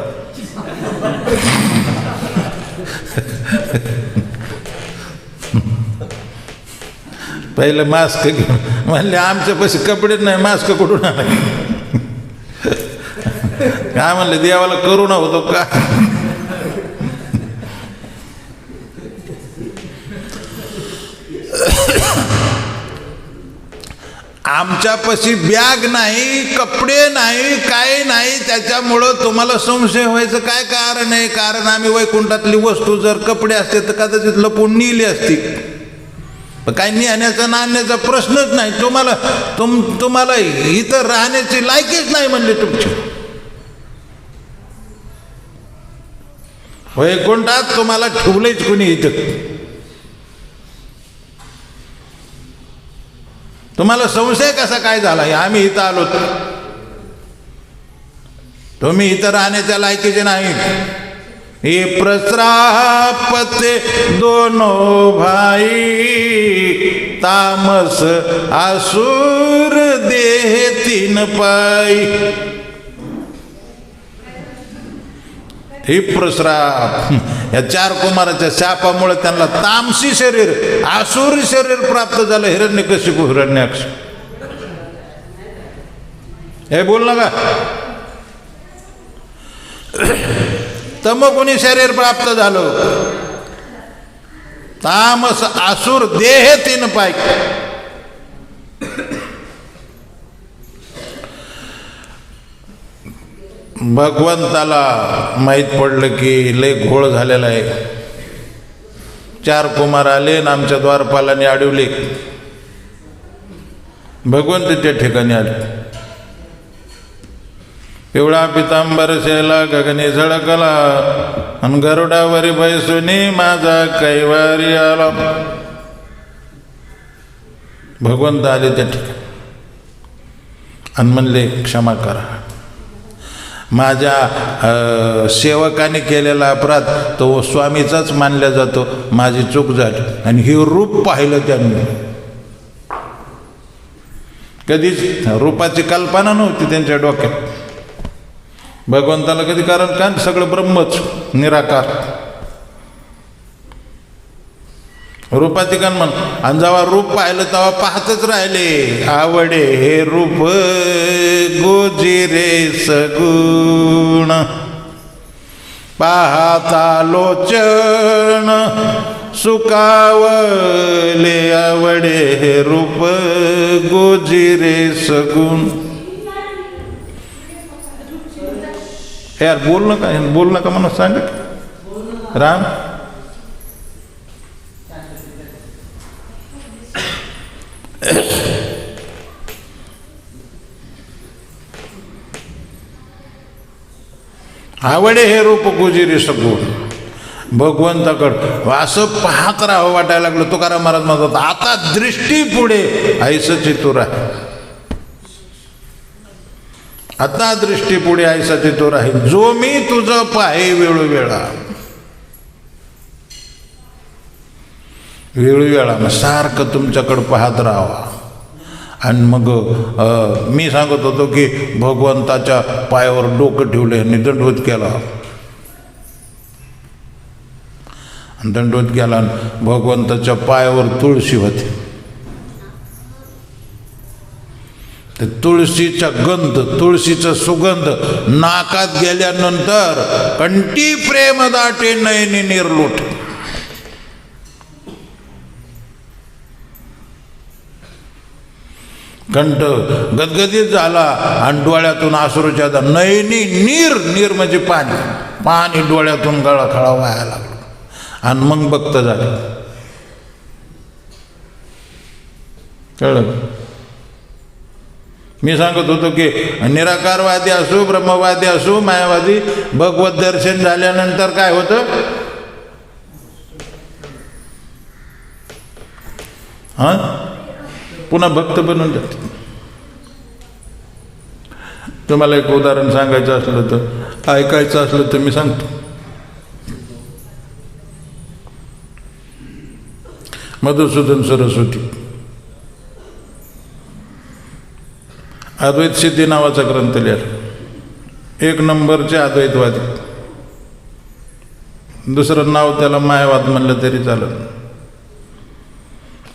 पहिलं मास्क घेऊन. म्हणले आमच्यापाशी कपडेच नाही, मास्क कुठून आला. काय म्हणले देवाला करुणा होतो का. आमच्यापाशी बॅग नाही, कपडे नाही, काय नाही, त्याच्यामुळं तुम्हाला संशय व्हायचं काय कारण आहे. कारण आम्ही वैकुंठातली वस्तू जर कपडे असते तर कदाचित लपून नेली असती. काय नेण्याचा नाण्याचा प्रश्नच नाही. तुम्हाला इथं राहण्याची लायकीच नाही म्हणले तुमची. वैकुंठात तुम्हाला ठेवलंच कुणी इथं. तुम्हाला संशय कसा काय झाला. आम्ही इथं आलो तर तुम्ही इथं राहण्याच्या लायकीचे नाही. हे प्रस्रापते दोनों भाई, तामस आसुर देह तीन पाई. हे प्रस्राप या चार कुमाराच्या शापामुळे त्यांना तामसी शरीर, आसुरी शरीर प्राप्त झालं. हिरण्यकशिपू हिरण्याक्ष. हे बोल ना का. तमोगुणी शरीर प्राप्त झालं. तामस आसुर देह तीन पाय. भगवंताला माहीत पडलं की लय घोळ झालेला आहे. चार कुमार आले आणि आमच्या द्वारपालाने अडवले. भगवंत त्या ठिकाणी आले. पिवळा पितांबर शेला गगनी झळकला, आणि गरुडावरी बैसुनी माझा कैवारी आला. भगवंत आले त्या ठिकाणी आणि म्हणले क्षमा करा. माझ्या सेवकाने केलेला अपराध तो स्वामीचाच मानला जातो. माझी चूक झाली. आणि हे रूप पाहिलं त्यांनी. कधीच रूपाची कल्पना नव्हती त्यांच्या डोक्यात. भगवंताला कधी कारण का सगळं ब्रह्मच निराकार. रूपाची कान म्हण. आणि जेव्हा रूप पाहिलं तेव्हा पाहतच राहिले. आवडे हे रूप गोजिरे सगुण, पाहता लोचन सुकावले. आवडे हे रूप गोजिरे सगुण. यार बोल नका म्हणून सांग राम. आवडे हे रूप गुजिरी सगुण. भगवंताकडं असं पाहत राहावं वाटायला लागलं. तुकाराम महाराज म्हणतात, आता दृष्टी पुढे ऐसा चितूर आहे. आता दृष्टी पुढे ऐसा चितूर आहे, जो मी तुझं पाहे वेळोवेळा. वेळोवेळा मग सारखं तुमच्याकडं पाहत राहावा. आणि मग मी सांगत होतो की भगवंताच्या पायावर डोकं ठेवले आणि दंडवत केला. दंडवत केला आणि भगवंताच्या पायावर तुळशी होती. ते तुळशीचा गंध, तुळशीचा सुगंध नाकात गेल्यानंतर कंठी प्रेम दाटे नयनी निर्लोट. कंठ गदगदित झाला आणि डोळ्यातून अश्रूच्या नयनी नीर म्हणजे पाणी, पाणी डोळ्यातून गळाखळा व्हायला लागला. आणि मग भक्त झाले. कळलं? मी सांगत होतो की निराकारवादी असो, ब्रह्मवादी असो, मायावादी, भगवत दर्शन झाल्यानंतर काय होतं? पुन्हा भक्त बनून जाते. तुम्हाला एक उदाहरण सांगायचं असलं तर, ऐकायचं असलं तर मी सांगतो. मधुसूदन सरस्वती अद्वैत सिद्धी नावाचा ग्रंथ लिहिला. एक नंबरचे अद्वैतवादी. दुसरं नाव त्याला मायावाद म्हणलं तरी चालत.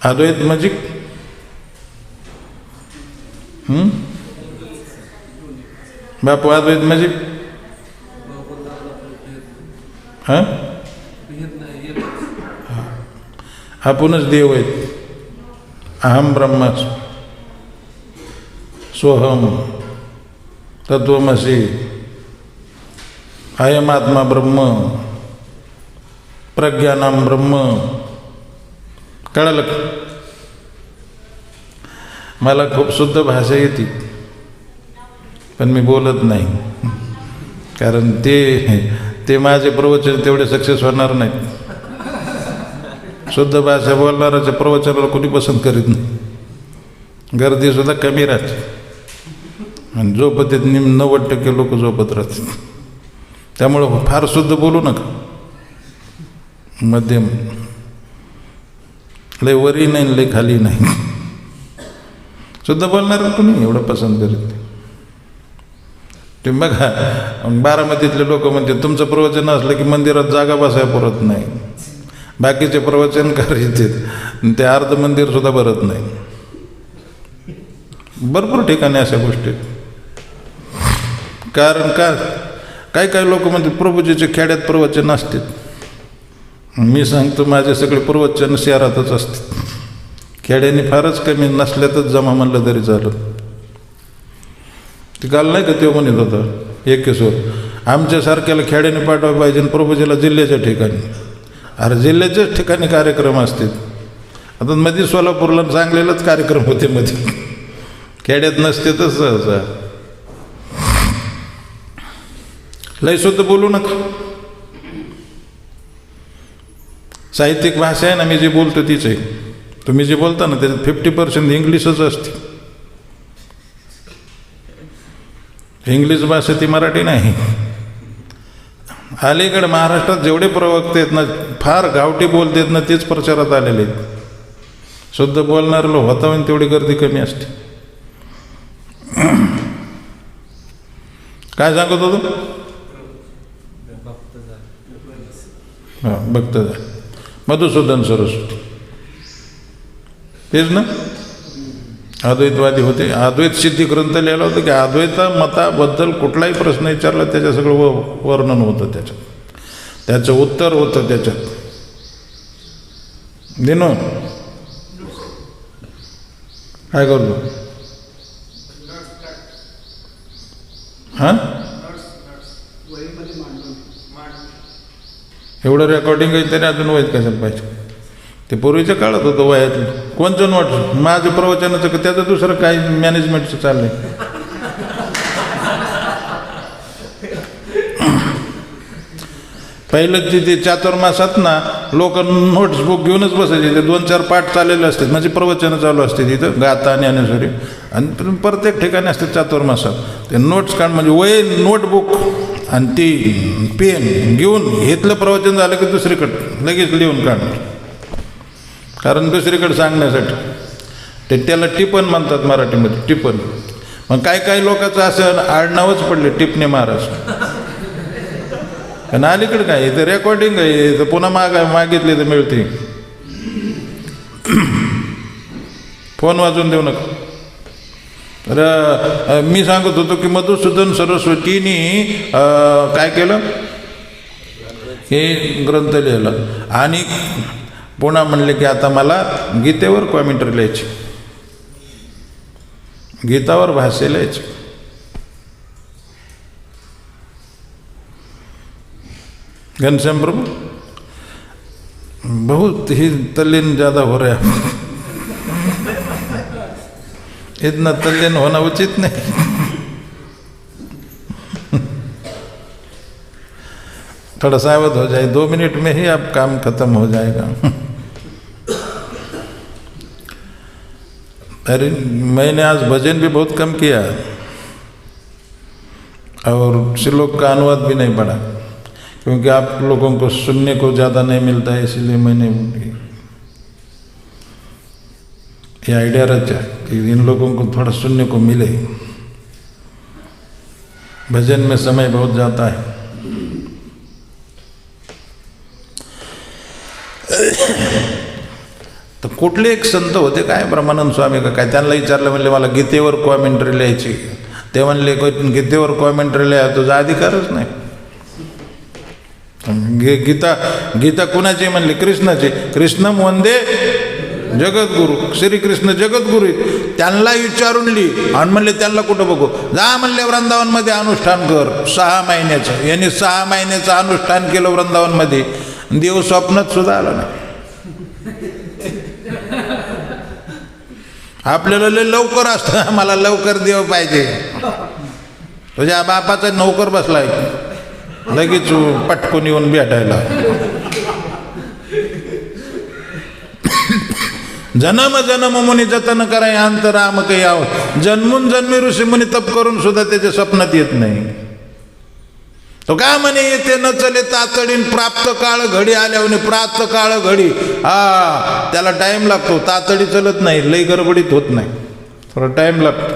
अद्वैत म्हणजे बापू अद्वैत म्हणजे आपणच देव आहेत. अहम ब्रह्मास्मि सोहम तत्वमसि अयमात्मा ब्रह्म प्रज्ञानाम ब्रह्म. कळलं? मला खूप शुद्ध भाषा येते पण मी बोलत नाही, कारण ते माझे प्रवचन तेवढे सक्सेस होणार नाही. शुद्ध भाषा बोलणाऱ्याच्या प्रवचनाला कोणी पसंत करीत नाही. गर्दीसुद्धा कमी राहते आणि झोपत 90% लोक झोपत राहतात. त्यामुळं फार शुद्ध बोलू नका, मध्यम, लय वरी नाही लय खाली नाही. शुद्ध बोलणार कोणी एवढं पसंत करीत नाही. तुम्ही बघा, बारामतीतले लोक म्हणते तुमचं प्रवचन असलं की मंदिरात जागा बसायला पुरत नाही. बाकीचे प्रवचनकार येतात ते अर्ध मंदिर सुद्धा भरत नाही. भरपूर ठिकाणी अशा गोष्टी. कारण काही लोक म्हणते प्रभूजीचे खेड्यात प्रवचन असतात. मी सांगतो माझे सगळे प्रवचन शहरातच असतात. खेड्याने फारच कमी, नसल्यातच जमा म्हणलं तरी झालं. ते काल नाही का तेव्हा म्हणत होता एक किशोर, आमच्यासारख्याला खेड्याने पाठवायला पाहिजे आणि प्रभूजीला जिल्ह्याच्या ठिकाणी. अरे जिल्ह्याच्याच ठिकाणी कार्यक्रम असतात. आता मध्ये सोलापूरला चांगलेलाच कार्यक्रम होते, मध्ये खेड्यात नसते तर सहसा. लय सुद्धा बोलू नका. साहित्यिक भाषा आहे ना, मी जे बोलतो तीच आहे. तुम्ही जे बोलता ना त्याच्यात 50% इंग्लिशच असते. इंग्लिश भाषा ती मराठी नाही. अलीकडे महाराष्ट्रात जेवढे प्रवक्ते आहेत ना, फार गावठी बोलतात ना, तेच प्रचारात आलेले आहेत. शुद्ध बोलणार लोक होता म्हणून तेवढी गर्दी कमी असते. काय सांगत होतो? हां, भक्त झाले. मधुसूदन सरस्वती तेच ना, अद्वैतवादी होते. अद्वैत सिद्धी ग्रंथ लिहिला होता की अद्वैत मताबद्दल कुठलाही प्रश्न विचारला त्याच्या सगळं वर्णन होतं, त्याचं उत्तर होतं त्याच्यात. दिनो काय करतो? हां, एवढं रेकॉर्डिंग आहे तरी अजून वयात कशाला पाहिजे? ते पूर्वीच्या काळात होतं वयातलं. कोणचं नोट माझं प्रवचनाचं त्याचं दुसरं काही मॅनेजमेंटचं चाललंय. पहिलं ते चातुर्मासात ना लोक नोट्सबुक घेऊनच बसायचे, ते 2-4 पाठ चाललेले असतात, म्हणजे प्रवचनं चालू असते तिथं गाथा ज्ञानेश्वरी, आणि प्रत्येक ठिकाणी असते चातुर्मासात ते नोट्स काढ, म्हणजे वय नोटबुक आणि ती पेन घेऊन घेतलं प्रवचन झालं की दुसरीकडं लगेच लिहून काढणार, कारण दुसरीकडे सांगण्यासाठी. त्याला टिपण म्हणतात मराठीमध्ये, टिपण. मग काही लोकांचं असं आडनावच पडले टिपणे महाराज. आणि अलीकडे काय इथं रेकॉर्डिंग आहे, इथं पुन्हा मागितली तर मिळते. फोन वाजून देऊ नका. तर मी सांगत होतो की मधुसूदन सरस्वतींनी काय केलं, हे ग्रंथ लिहिला आणि पुन्हा म्हणले की आता मला गीतेवर कॉमेंटरी लिहायची, गीतावर भाष्य लिहायची. घनश्याम प्रभु बहुत ही तल्लीन ज़्यादा हो रहा है, इतना तल्लीन होना उचित नहीं. थोड़ा सावध हो जाए, 2 मिनट में ही आप काम खत्म हो जाएगा. अरे मैंने आज भजन भी बहुत कम किया और श्लोक का अनुवाद भी नहीं पढ़ा, क्योंकि आप लोगों को सुनने को ज़्यादा नहीं मिलता है, इसलिए मैंने ये आइडिया रचा कि इन लोगों को थोड़ा सुनने को मिले. भजन में समय बहुत जाता है. तर कुठले एक संत होते काय, ब्रह्मानंद स्वामी का काय, त्यांना विचारलं, म्हणले मला गीतेवर कॉमेंटरी लिहायची. ते म्हणले गीतेवर कॉमेंटरी लिहा तुझा अधिकारच नाही. गीता कुणाची म्हणली, कृष्णाची. कृष्ण वंदे जगद्गुरु, श्रीकृष्ण जगद्गुरु. त्यांना विचारून लिही आणि म्हणले त्यांना कुठं बघू, जा म्हणले वृंदावनमध्ये अनुष्ठान कर 6 महिन्याचं. यांनी 6 महिन्याचं अनुष्ठान केलं वृंदावनमध्ये, देव स्वप्नात सुद्धा आला नाही. आपल्याला लय लवकर असतं, मला लवकर देव पाहिजे. तुझ्या बापाचा नोकर बसलाय लगेच पटकून येऊन भेटायला. जन्म जन्म मुनी जतन कराय अंतराम याव. जन्मून जन्मी ऋषी मुनी तप करून सुद्धा त्याच्या स्वप्नात येत नाही. तो का म्हणे येते न चले तातडीन, प्राप्त काळ घडी आल्यावर. प्राप्त काळ घडी, त्याला टाइम लागतो. तातडी चलत नाही, लई गडबडीत होत नाही, थोडा टाइम लागतो.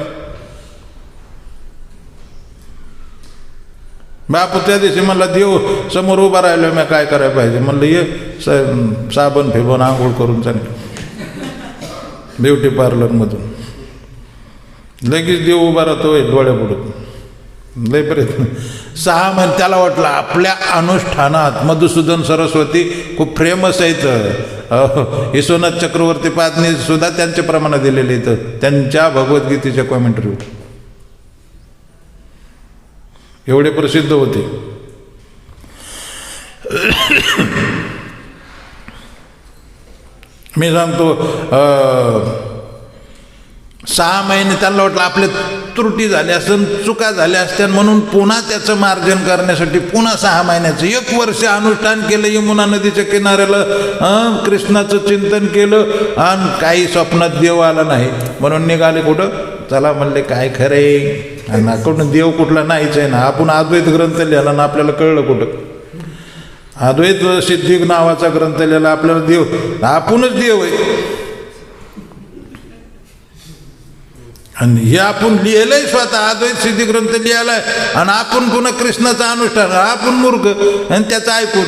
बापू त्या दिवशी म्हणला देव समोर उभा राहिलो, मी काय करायला पाहिजे. म्हणलं ये साबण फेबून आंघोळ करून चांगली ब्युटी पार्लरमधून. लगेच देव उभा राहतो डोळ्यापुढं. लय प्रयत्न. 6 महिने त्याला वाटलं आपल्या अनुष्ठानात मधुसूदन सरस्वती खूप फेमस आहेत. विश्वनाथ चक्रवर्ती पादनी सुद्धा त्यांच्या प्रमाणात दिलेले आहेत त्यांच्या भगवद्गीतेच्या कॉमेंटरीवर. एवढे प्रसिद्ध होते. मी सांगतो 6 महिने त्यांना वाटलं आपल्या त्रुटी झाल्या असं, चुका झाल्या असत्या, म्हणून पुन्हा त्याचं मार्जन करण्यासाठी पुन्हा 6 महिन्याचं 1 वर्ष अनुष्ठान केलं. यमुना नदीच्या किनाऱ्याला कृष्णाचं चिंतन केलं आणि काही स्वप्नात देव आला नाही, म्हणून निघाले कुठं. चला म्हणले काय खरे, आणि कुठं देव कुठला नाहीच आहे ना. आपण अद्वैत ग्रंथ लिहिला ना, आपल्याला कळलं कुठं. अद्वैत सिद्धी नावाचा ग्रंथ लिहिला, आपल्याला देव आपणच देव आहे. आणि हे आपण लिहिलंय स्वतः, अद्वैत सिद्धी ग्रंथ लिहायलाय, आणि आपण पुन्हा कृष्णाचं अनुष्ठान. आपण मूर्ख आणि त्याचं ऐकून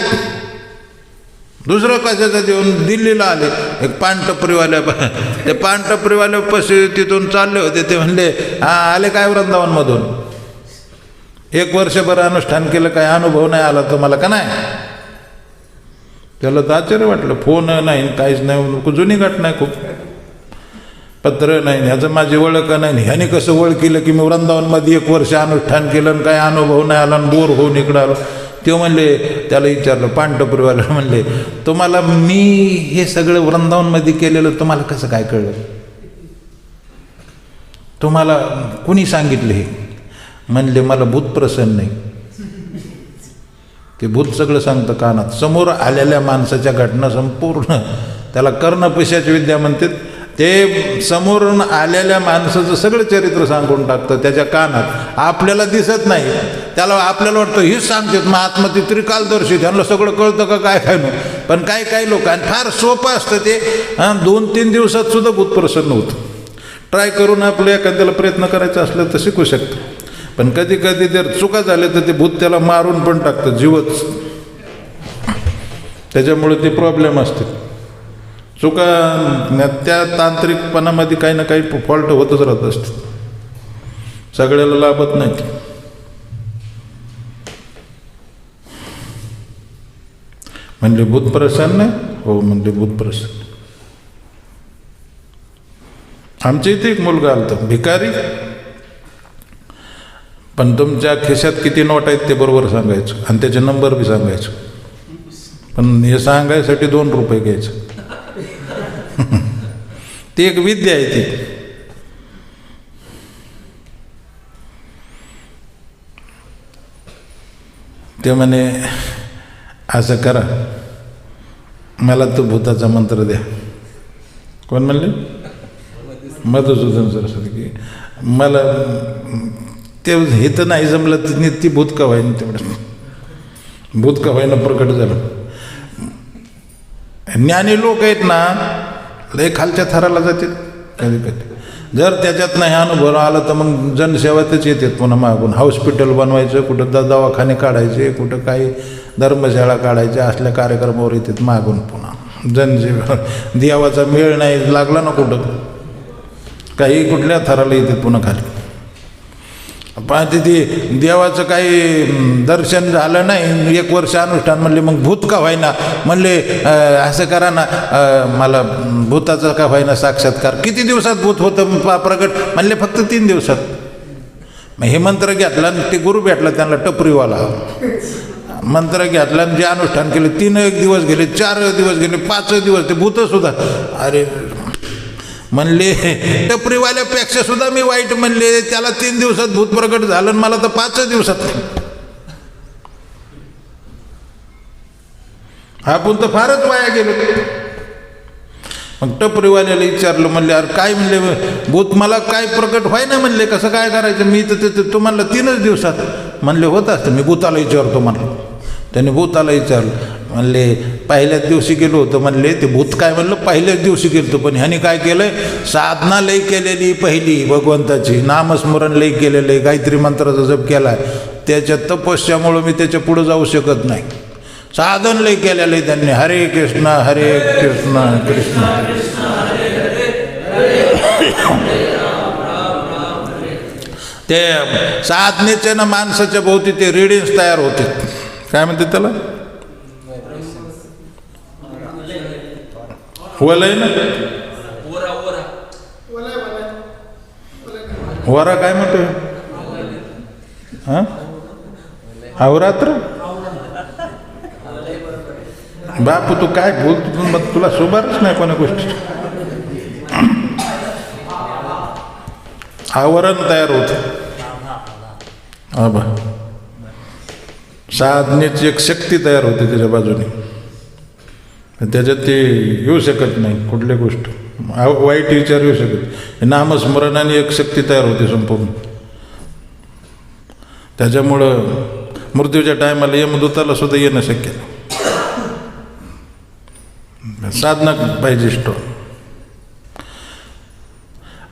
दुसरं कशाचं देऊन. दिल्लीला आले एक पानटपरीवाल्या, ते पानटपरीवाल्या पशी तिथून चालले होते. ते म्हणले आले काय वृंदावनमधून, 1 वर्षभर अनुष्ठान केलं, काय अनुभव नाही आला तुम्हाला का नाही. त्याला तर आश्चर्य वाटलं. फोन नाही, काहीच नाही, जुनी घटना आहे खूप. पत्र नाही, ह्याचं माझी ओळख नाही. ह्याने कसं ओळखलं की मी वृंदावनमध्ये 1 वर्ष अनुष्ठान केलं आणि काय अनुभव नाही आला, आणि बोर होऊन इकडं आलो. ते म्हणले, त्याला विचारलं पानटपरीवाला, म्हणले तुम्हाला मी हे सगळं वृंदावनमध्ये केलेलं तुम्हाला कसं काय कळलं, तुम्हाला कुणी सांगितलं हे. म्हणले मला भूत प्रसन्न नाही. ते भूत सगळं सांगतं कानात. समोर आलेल्या माणसाच्या घटना संपूर्ण, त्याला कर्णपिशाच विद्या म्हणतात. ते समोरून आलेल्या माणसाचं सगळं चरित्र सांगून टाकतं त्याच्या कानात. आपल्याला दिसत नाही, त्याला आपल्याला वाटतं हीच सांगतात महात्मा ती त्रिकालदर्शी, त्यांना सगळं कळतं का काय काय नाही. पण काही लोक, आणि फार सोपं असतं ते. 2-3 दिवसात सुद्धा भूत प्रसन्न होतं. ट्राय करून आपलं एखाद्याला प्रयत्न करायचा असलं तर शिकू शकतं. पण कधी कधी जर चुका झाल्या तर ते भूत त्याला मारून पण टाकतं, जीवच. त्याच्यामुळे ते प्रॉब्लेम असते. चुका त्या तांत्रिकपणामध्ये काही ना काही फॉल्ट होतच राहत असते, सगळ्याला लाभत नाहीत. म्हणजे भूत प्रसन्न? हो, म्हणजे भूत प्रसन्न. आमच्या इथे एक मुलगा आलता, भिकारी, पण तुमच्या खिशात किती नोट आहेत ते बरोबर सांगायचं आणि त्याचे नंबर बी सांगायचं. पण हे सांगायसाठी 2 रुपये घ्यायचं. ती एक विद्या आहे ती. ते म्हणे असं करा, मला तो भूताचा मंत्र द्या. कोण म्हणले? मधुसूदन सरस्वती. की मला ते हे तर नाही जमलं तर ती भूत का व्हायनं, तेवढं भूत का व्हायनं प्रकट झालं. ज्ञानी लोक आहेत ना, लय खालच्या थराला जातात कधी कधी. जर त्याच्यात नाही अनुभव आला तर मग जनसेवातच येतात पुन्हा मागून. हॉस्पिटल बनवायचं, कुठं दवाखाने काढायचे, कुठं काही धर्मशाळा काढायच्या, असल्या कार्यक्रमावर येतात मागून पुन्हा जनसेवा. देवाचा मेळ नाही लागला ना कुठं, काही कुठल्या थराला येतात पुन्हा खाली. पाहते ती देवाचं काही दर्शन झालं नाही, 1 वर्ष अनुष्ठान म्हणले, मग भूत का व्हायना म्हणले, असं करा ना, मला भूताचा का व्हायना साक्षात्कार. किती दिवसात भूत होतं प्रगट म्हणले? फक्त 3 दिवसात. मग हे मंत्र घेतला आणि ते गुरु भेटला त्यांना, टपरीवाला. मंत्र घेतला आणि जे अनुष्ठान केलं, 3 दिवस गेले, 4 दिवस गेले, 5 दिवस, ते भूत सुद्धा. अरे म्हणले टपरीवाल्यापेक्षा सुद्धा मी वाईट म्हणले, त्याला 3 दिवसात भूत प्रगट झालं, मला तर 5 दिवसात. आपण तर फारच वाया गेलो. मग टपरीवाल्याला विचारलं, म्हणले अरे काय म्हणले भूत मला काय प्रकट व्हाय ना, म्हणले कसं काय करायचं, मी तर तुम्हाला 3 दिवसात. म्हणले होत असतं, मी भूताला विचारतो म्हणलं. त्याने भूताला विचारलं, म्हणले पहिल्याच दिवशी गेलो होतं. म्हणले ते भूत काय म्हणलं, पहिल्याच दिवशी गेलो होतं, पण ह्याने काय केलंय, साधना लई केलेली पहिली भगवंताची, नामस्मरण लई केलेलं आहे, गायत्री मंत्राचा जप केला आहे, त्याच्या तपस्यामुळं मी त्याच्या पुढं जाऊ शकत नाही. साधन लई केलेलं आहे त्यांनी, हरे कृष्ण हरे कृष्ण कृष्ण. ते साधनेच्या ना माणसाच्या भोवती ते रेडियन्स तयार होते. काय म्हणते त्याला, वलय ना, वरा काय म्हणतोय, अवरात्र. बापू तू काय बोलतो, मग तुला सुभारच नाही कोणा गोष्टी. आवरण तयार होत. आबा साधनेची एक शक्ती तयार होते त्याच्या बाजूने, त्याच्यात ते येऊ शकत नाही कुठली गोष्ट, वाईट विचार येऊ शकत. नामस्मरणाने एक शक्ती तयार होते संपूर्ण. त्याच्यामुळं मृत्यूच्या टायमाला यमदूताला सुद्धा येणं शक्य नाही. साधना पाहिजे स्ट्रॉंग.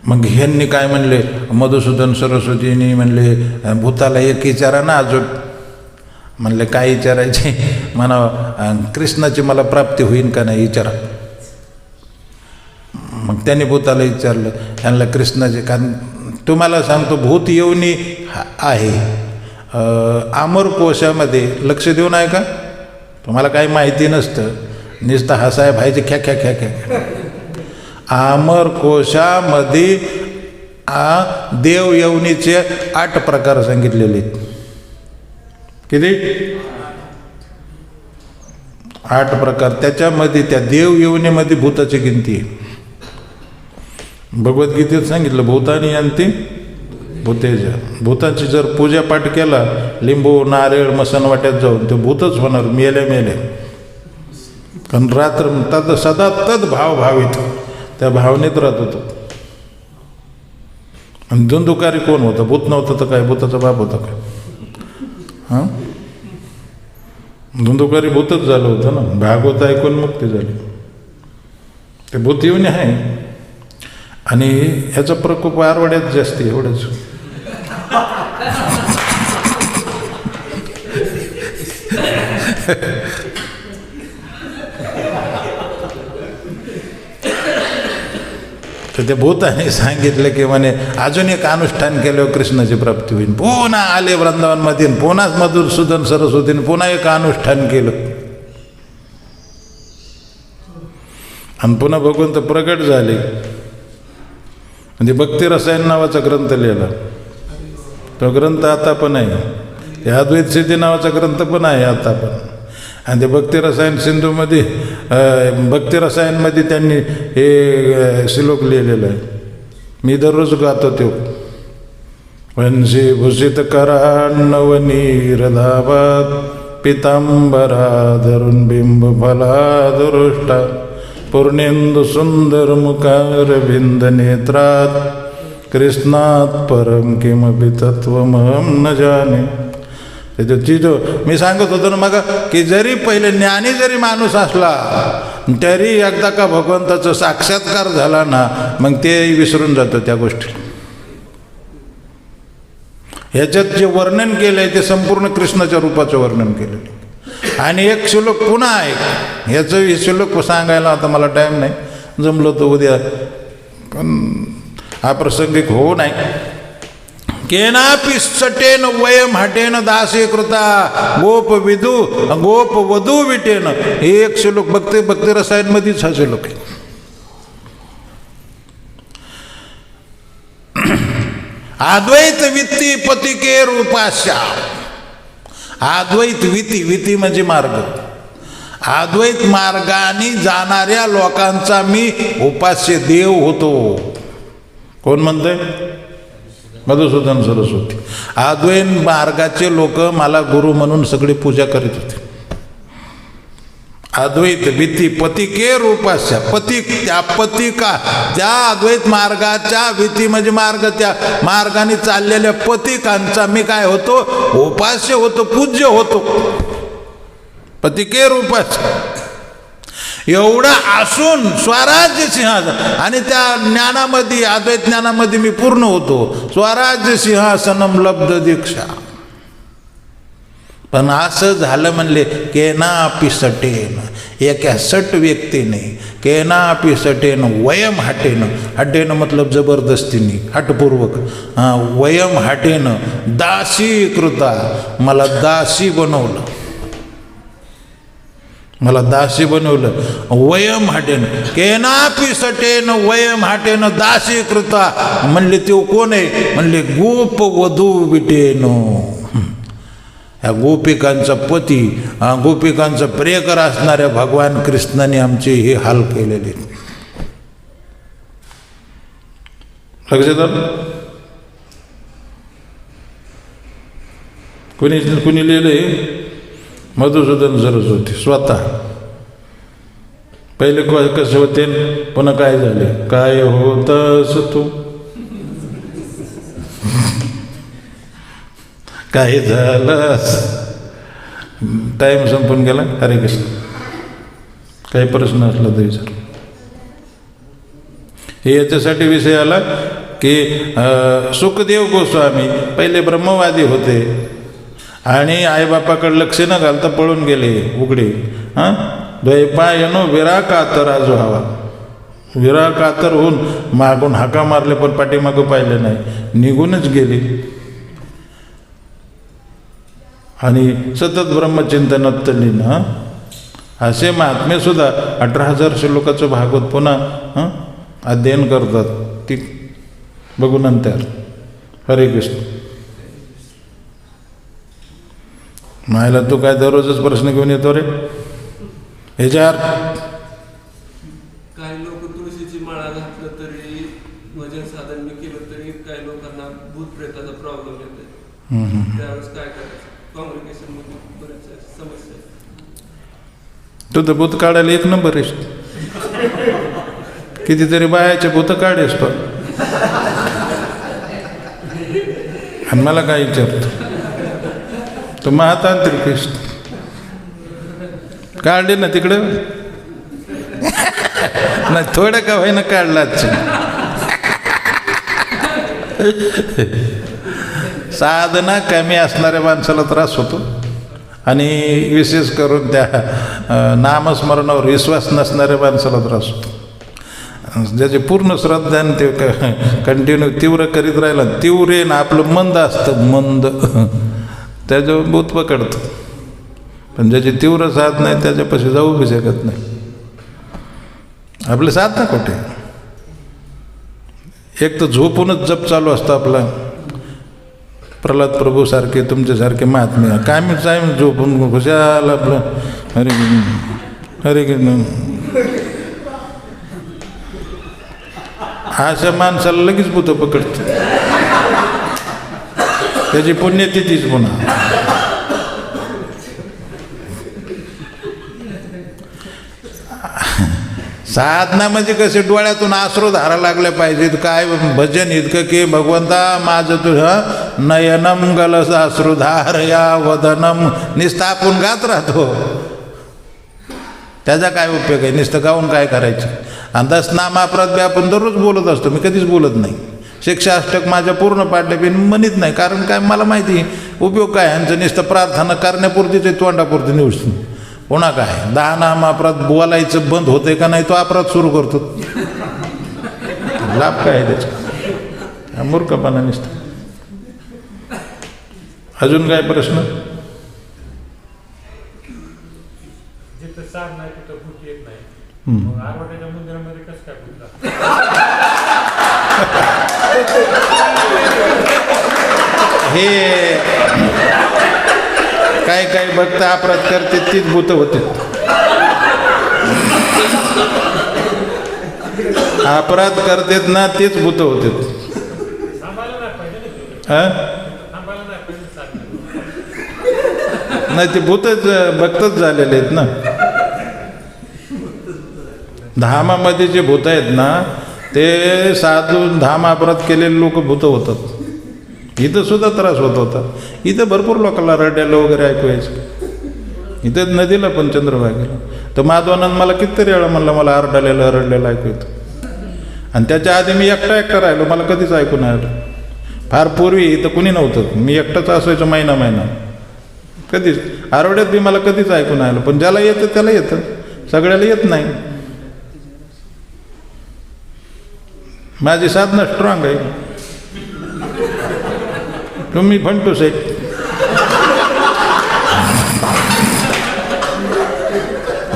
मग ह्यांनी काय म्हणले, मधुसूदन सरस्वतींनी म्हणले भूताला एक विचारा ना अजून. म्हणले काय विचारायचे, म्हणा कृष्णाची मला प्राप्ती होईन का नाही विचारा. मग त्यांनी भूताला विचारलं, त्यांना कृष्णाचे, कारण तुम्हाला सांगतो भूत येऊनी आहे अमर कोशामध्ये. लक्ष देऊन आहे का, तुम्हाला काही माहिती नसतं, नुसतं हसाय भाईचे ख्या ख्या ख्या ख्या. अमर कोशामध्ये देव येवनीचे 8 प्रकार सांगितलेले आहेत. किती? 8 प्रकार. त्याच्यामध्ये त्या देव येवनीमध्ये भूताची गिनती आहे. भगवद्गीतेत सांगितलं भूतानी यांती भूतेजा. भूताची जर पूजापाठ केला, लिंबू नारळ मसनवाट्यात जाऊन, ते भूतच होणार मेल्या मेल्या. कारण रात्र तद सदा तद भाव भावित, त्या भावनेत राहत होतो. आणि धुंदुकारी कोण होतं? भूत नव्हतं तर काय, भूताचा बाप होता काय? हां, धुंदुकारी भूतच झालं होतं ना. भागवत ऐकून मुक्ती झाली. ते भूत येऊन आहे. आणि ह्याचा प्रकोप आरवाड्यात जास्त, एवढंच. तर ते भूताने सांगितलं की म्हणे अजून एक अनुष्ठान केल्यावर कृष्णाची प्राप्ती होईल. पुन्हा आले वृंदावनमध्ये, पुन्हा मधुसूदन सरस्वतीने पुन्हा एक अनुष्ठान केलं. आणि पुन्हा भगवंत प्रगट झाले. म्हणजे भक्ती रसायन नावाचा ग्रंथ लिहिला. तो ग्रंथ आता पण आहे. अद्वैत सिद्धी नावाचा ग्रंथ पण आहे आता पण. आणि ते भक्ती रसायन सिंधूमध्ये, भक्ती रसायनमध्ये त्यांनी हे श्लोक लिहिलेलं आहे. मी दररोज गातो तो. वंशी भूषित करान्नवनीरधावात पितांबरा धरुण बिंब फलादुरुष्टा पूर्णेंदु सुंदर मुखारविंद नेत्रात कृष्णात परम किमपि तत्वमहं न जाने. त्याची जो मी सांगत होतो ना मग, की जरी पहिले ज्ञानी जरी माणूस असला तरी एकदा का भगवंताचा साक्षात्कार झाला ना, मग ते विसरून जातं त्या गोष्टी. ह्याच्यात जे वर्णन केलं आहे ते संपूर्ण कृष्णाच्या रूपाचं वर्णन केलेलं आहे. आणि एक श्लोक पुन्हा आहे. ह्याचं श्लोक सांगायला आता मला टाईम नाही, जमलो तो उद्या, पण हा प्रसंगिक होऊ नाही. केनापि सटेन वयम हटेन दासी कृता गोप विदू गोप वधू विटेन. हे एक श्लोक भक्ती रसायन मध्येच हा श्लोक आहे. अद्वैत वित्ती पतिके रूपास्या. अद्वैत विती म्हणजे मार्ग. अद्वैत मार्गाने जाणाऱ्या लोकांचा मी उपास्य देव होतो. कोण म्हणतंय? मधुसूदन सरस्वती. अद्वैत मार्गाचे लोक मला गुरु म्हणून सगळी पूजा करीत होते. अद्वैत विती पतिके रूपास्या. पतिक, त्या पतिका, त्या अद्वैत मार्गाच्या, विती म्हणजे मार्ग, त्या मार्गाने चाललेल्या पतिकांचा मी काय होतो? उपास्य होतो, पूज्य होतो. पतिके रूपास्या. एवढं असून स्वराज्य सिंहासन, आणि त्या ज्ञानामध्ये, अद्वैत ज्ञानामध्ये मी पूर्ण होतो. स्वराज्य सिंहासनम लब्ध दीक्षा. पण असं झालं म्हणले, केनापि सटेन, एका सट व्यक्तीने, केनापि सटेन वयम हटेन. हटेन मतलब जबरदस्तीने, हटपूर्वक. वयम हटेन दासी कृता. मला दासी बनवलं, मला दासी बनवलं. वयम हटेन, केनापि सटेन वयम हटेन दासी कृता. म्हणले तो कोण आहे? म्हणले गोप वधू विटेन. ह्या गोपिकांचा पती, गोपिकांचा प्रियकर असणाऱ्या भगवान कृष्णाने आमचे हे हाल केलेले. लक्षात आलं? कुणी लिहिलंय? मधुसूदन सरस्वती स्वतः. पहिले कसे होते, पुन्हा काय झाले? काय होतस तू, काय झालंस. टाईम संपून गेला. हरे कृष्ण. काही प्रश्न असला तरी विचार. हे याच्यासाठी विषय आला की सुखदेव गोस्वामी पहिले ब्रह्मवादी होते आणि आईबापाकडे लक्ष न घालता पळून गेले उघडे. द्वैपायनो विराकातर आजो हवा. विराकातर होऊन मागून हाका मारले, पण पाठीमागं पाहिले नाही, निघूनच गेले. आणि सतत ब्रह्मचिंतनात तल्लीन. असे महात्मे सुद्धा 18,000 श्लोकाचं भागवत पुन्हा अध्ययन करतात. ती बघू नंतर. हरे कृष्ण. मायला तू काय दररोजच प्रश्न घेऊन येतो रे? ह्याच्यावर काही लोक तुळशीची माळा घातलं तरी, वजन साधन मी केलं तरी काही लोकांना भूत प्रेत त्यावेळेस काय करायचं? कॉम्युनिकेशनमध्ये बऱ्याच समस्या आहेत. तू तर भूत काढायला एक नंबर आहेस. कितीतरी बायाचे भूत काढेस पण. आणि मला काय विचारतो? तो महातांत्रिक आहेस. काढले ना तिकडं. नाही थोडं का व्हायना काढलाच. साधना कमी असणाऱ्या माणसाला त्रास होतो आणि विशेष करून त्या नामस्मरणावर विश्वास नसणाऱ्या माणसाला त्रास होतो. ज्याचे पूर्ण श्रद्धा आणि ते कंटिन्यू तीव्र करीत राहिला, तीव्र ना आपलं मंद असतं, मंद त्याच्यावर भूत पकडतं. पण ज्याची तीव्र साथ नाही त्याच्यापाशी जाऊ बी शकत नाही. आपले साधना कुठे? एक तर झोपूनच जप चालू असतं आपला. प्रल्हाद प्रभूसारखे तुमच्यासारखे महात्मे काय मी जाईन झोपून खुशाल आपलं हरे हरे अशा माणसाला लगेच भूत पकडते. त्याची पुण्यतिथीच पुन्हा. साधना म्हणजे कसे डोळ्यातून आश्रू धारा लागल्या पाहिजेत. काय भजन इतकं की भगवंता माझं तुझं नयनम गलस अश्रुधार या वदनम. नुसतं आपण गात राहतो, त्याचा काय उपयोग आहे? नुसतं गाऊन काय करायचं? आणि 10 नामाप्रत बी आपण दररोज बोलत असतो. मी कधीच बोलत नाही. 108 माझ्या पूर्ण पाडल्या बी म्हणत नाही. कारण काय मला माहिती उपयोग काय यांचं. नुसतं प्रार्थना करण्यापुरतीच तोंडापुरती न्यूज. पुन्हा काय 10 नामाप्रत बोलायचं बंद होते का नाही, तो अपराध सुरू करतो. लाभ काय आहे त्याचा? मूर्खपणा नुसतं. अजून काय प्रश्न? जिथं साध नाही तिथं भूत येत नाही. मग आरवाड्याच्या मंदिरामध्ये कसं काय भूत? हे काय काय भक्त अपराध करते तीच भूत होते. अपराध करतेत ना तेच भूत होते. नाही ते भूतच भक्तच झालेले आहेत ना. धामामध्ये जे भूत आहेत ना ते साधू धाम अपराध केलेले लोक भूत होतात. इथं सुद्धा त्रास होत होता. इथं भरपूर लोकांना रड्याला वगैरे ऐकू यायचं. इथं नदीला पण चंद्रभागेला तर माधवानंद मला कितीतरी वेळा म्हणलं मला रडलेलं ऐकू येतं. आणि त्याच्या आधी मी एकटा राहिलो, मला कधीच ऐकून नाही आलं. फार पूर्वी इथं कुणी नव्हतं, मी एकटाच असायचं महिना कधीच. आरवड्यात बी मला कधीच ऐकून आलं. पण ज्याला येतं त्याला येतं, सगळ्याला येत नाही. माझी साधना स्ट्रॉंग आहे. तुम्ही फंटूस आहे.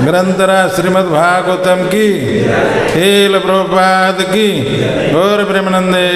ग्रंथरा श्रीमद् भागवतम की, हेल प्रभुपाद की, गौर प्रेमानंदे.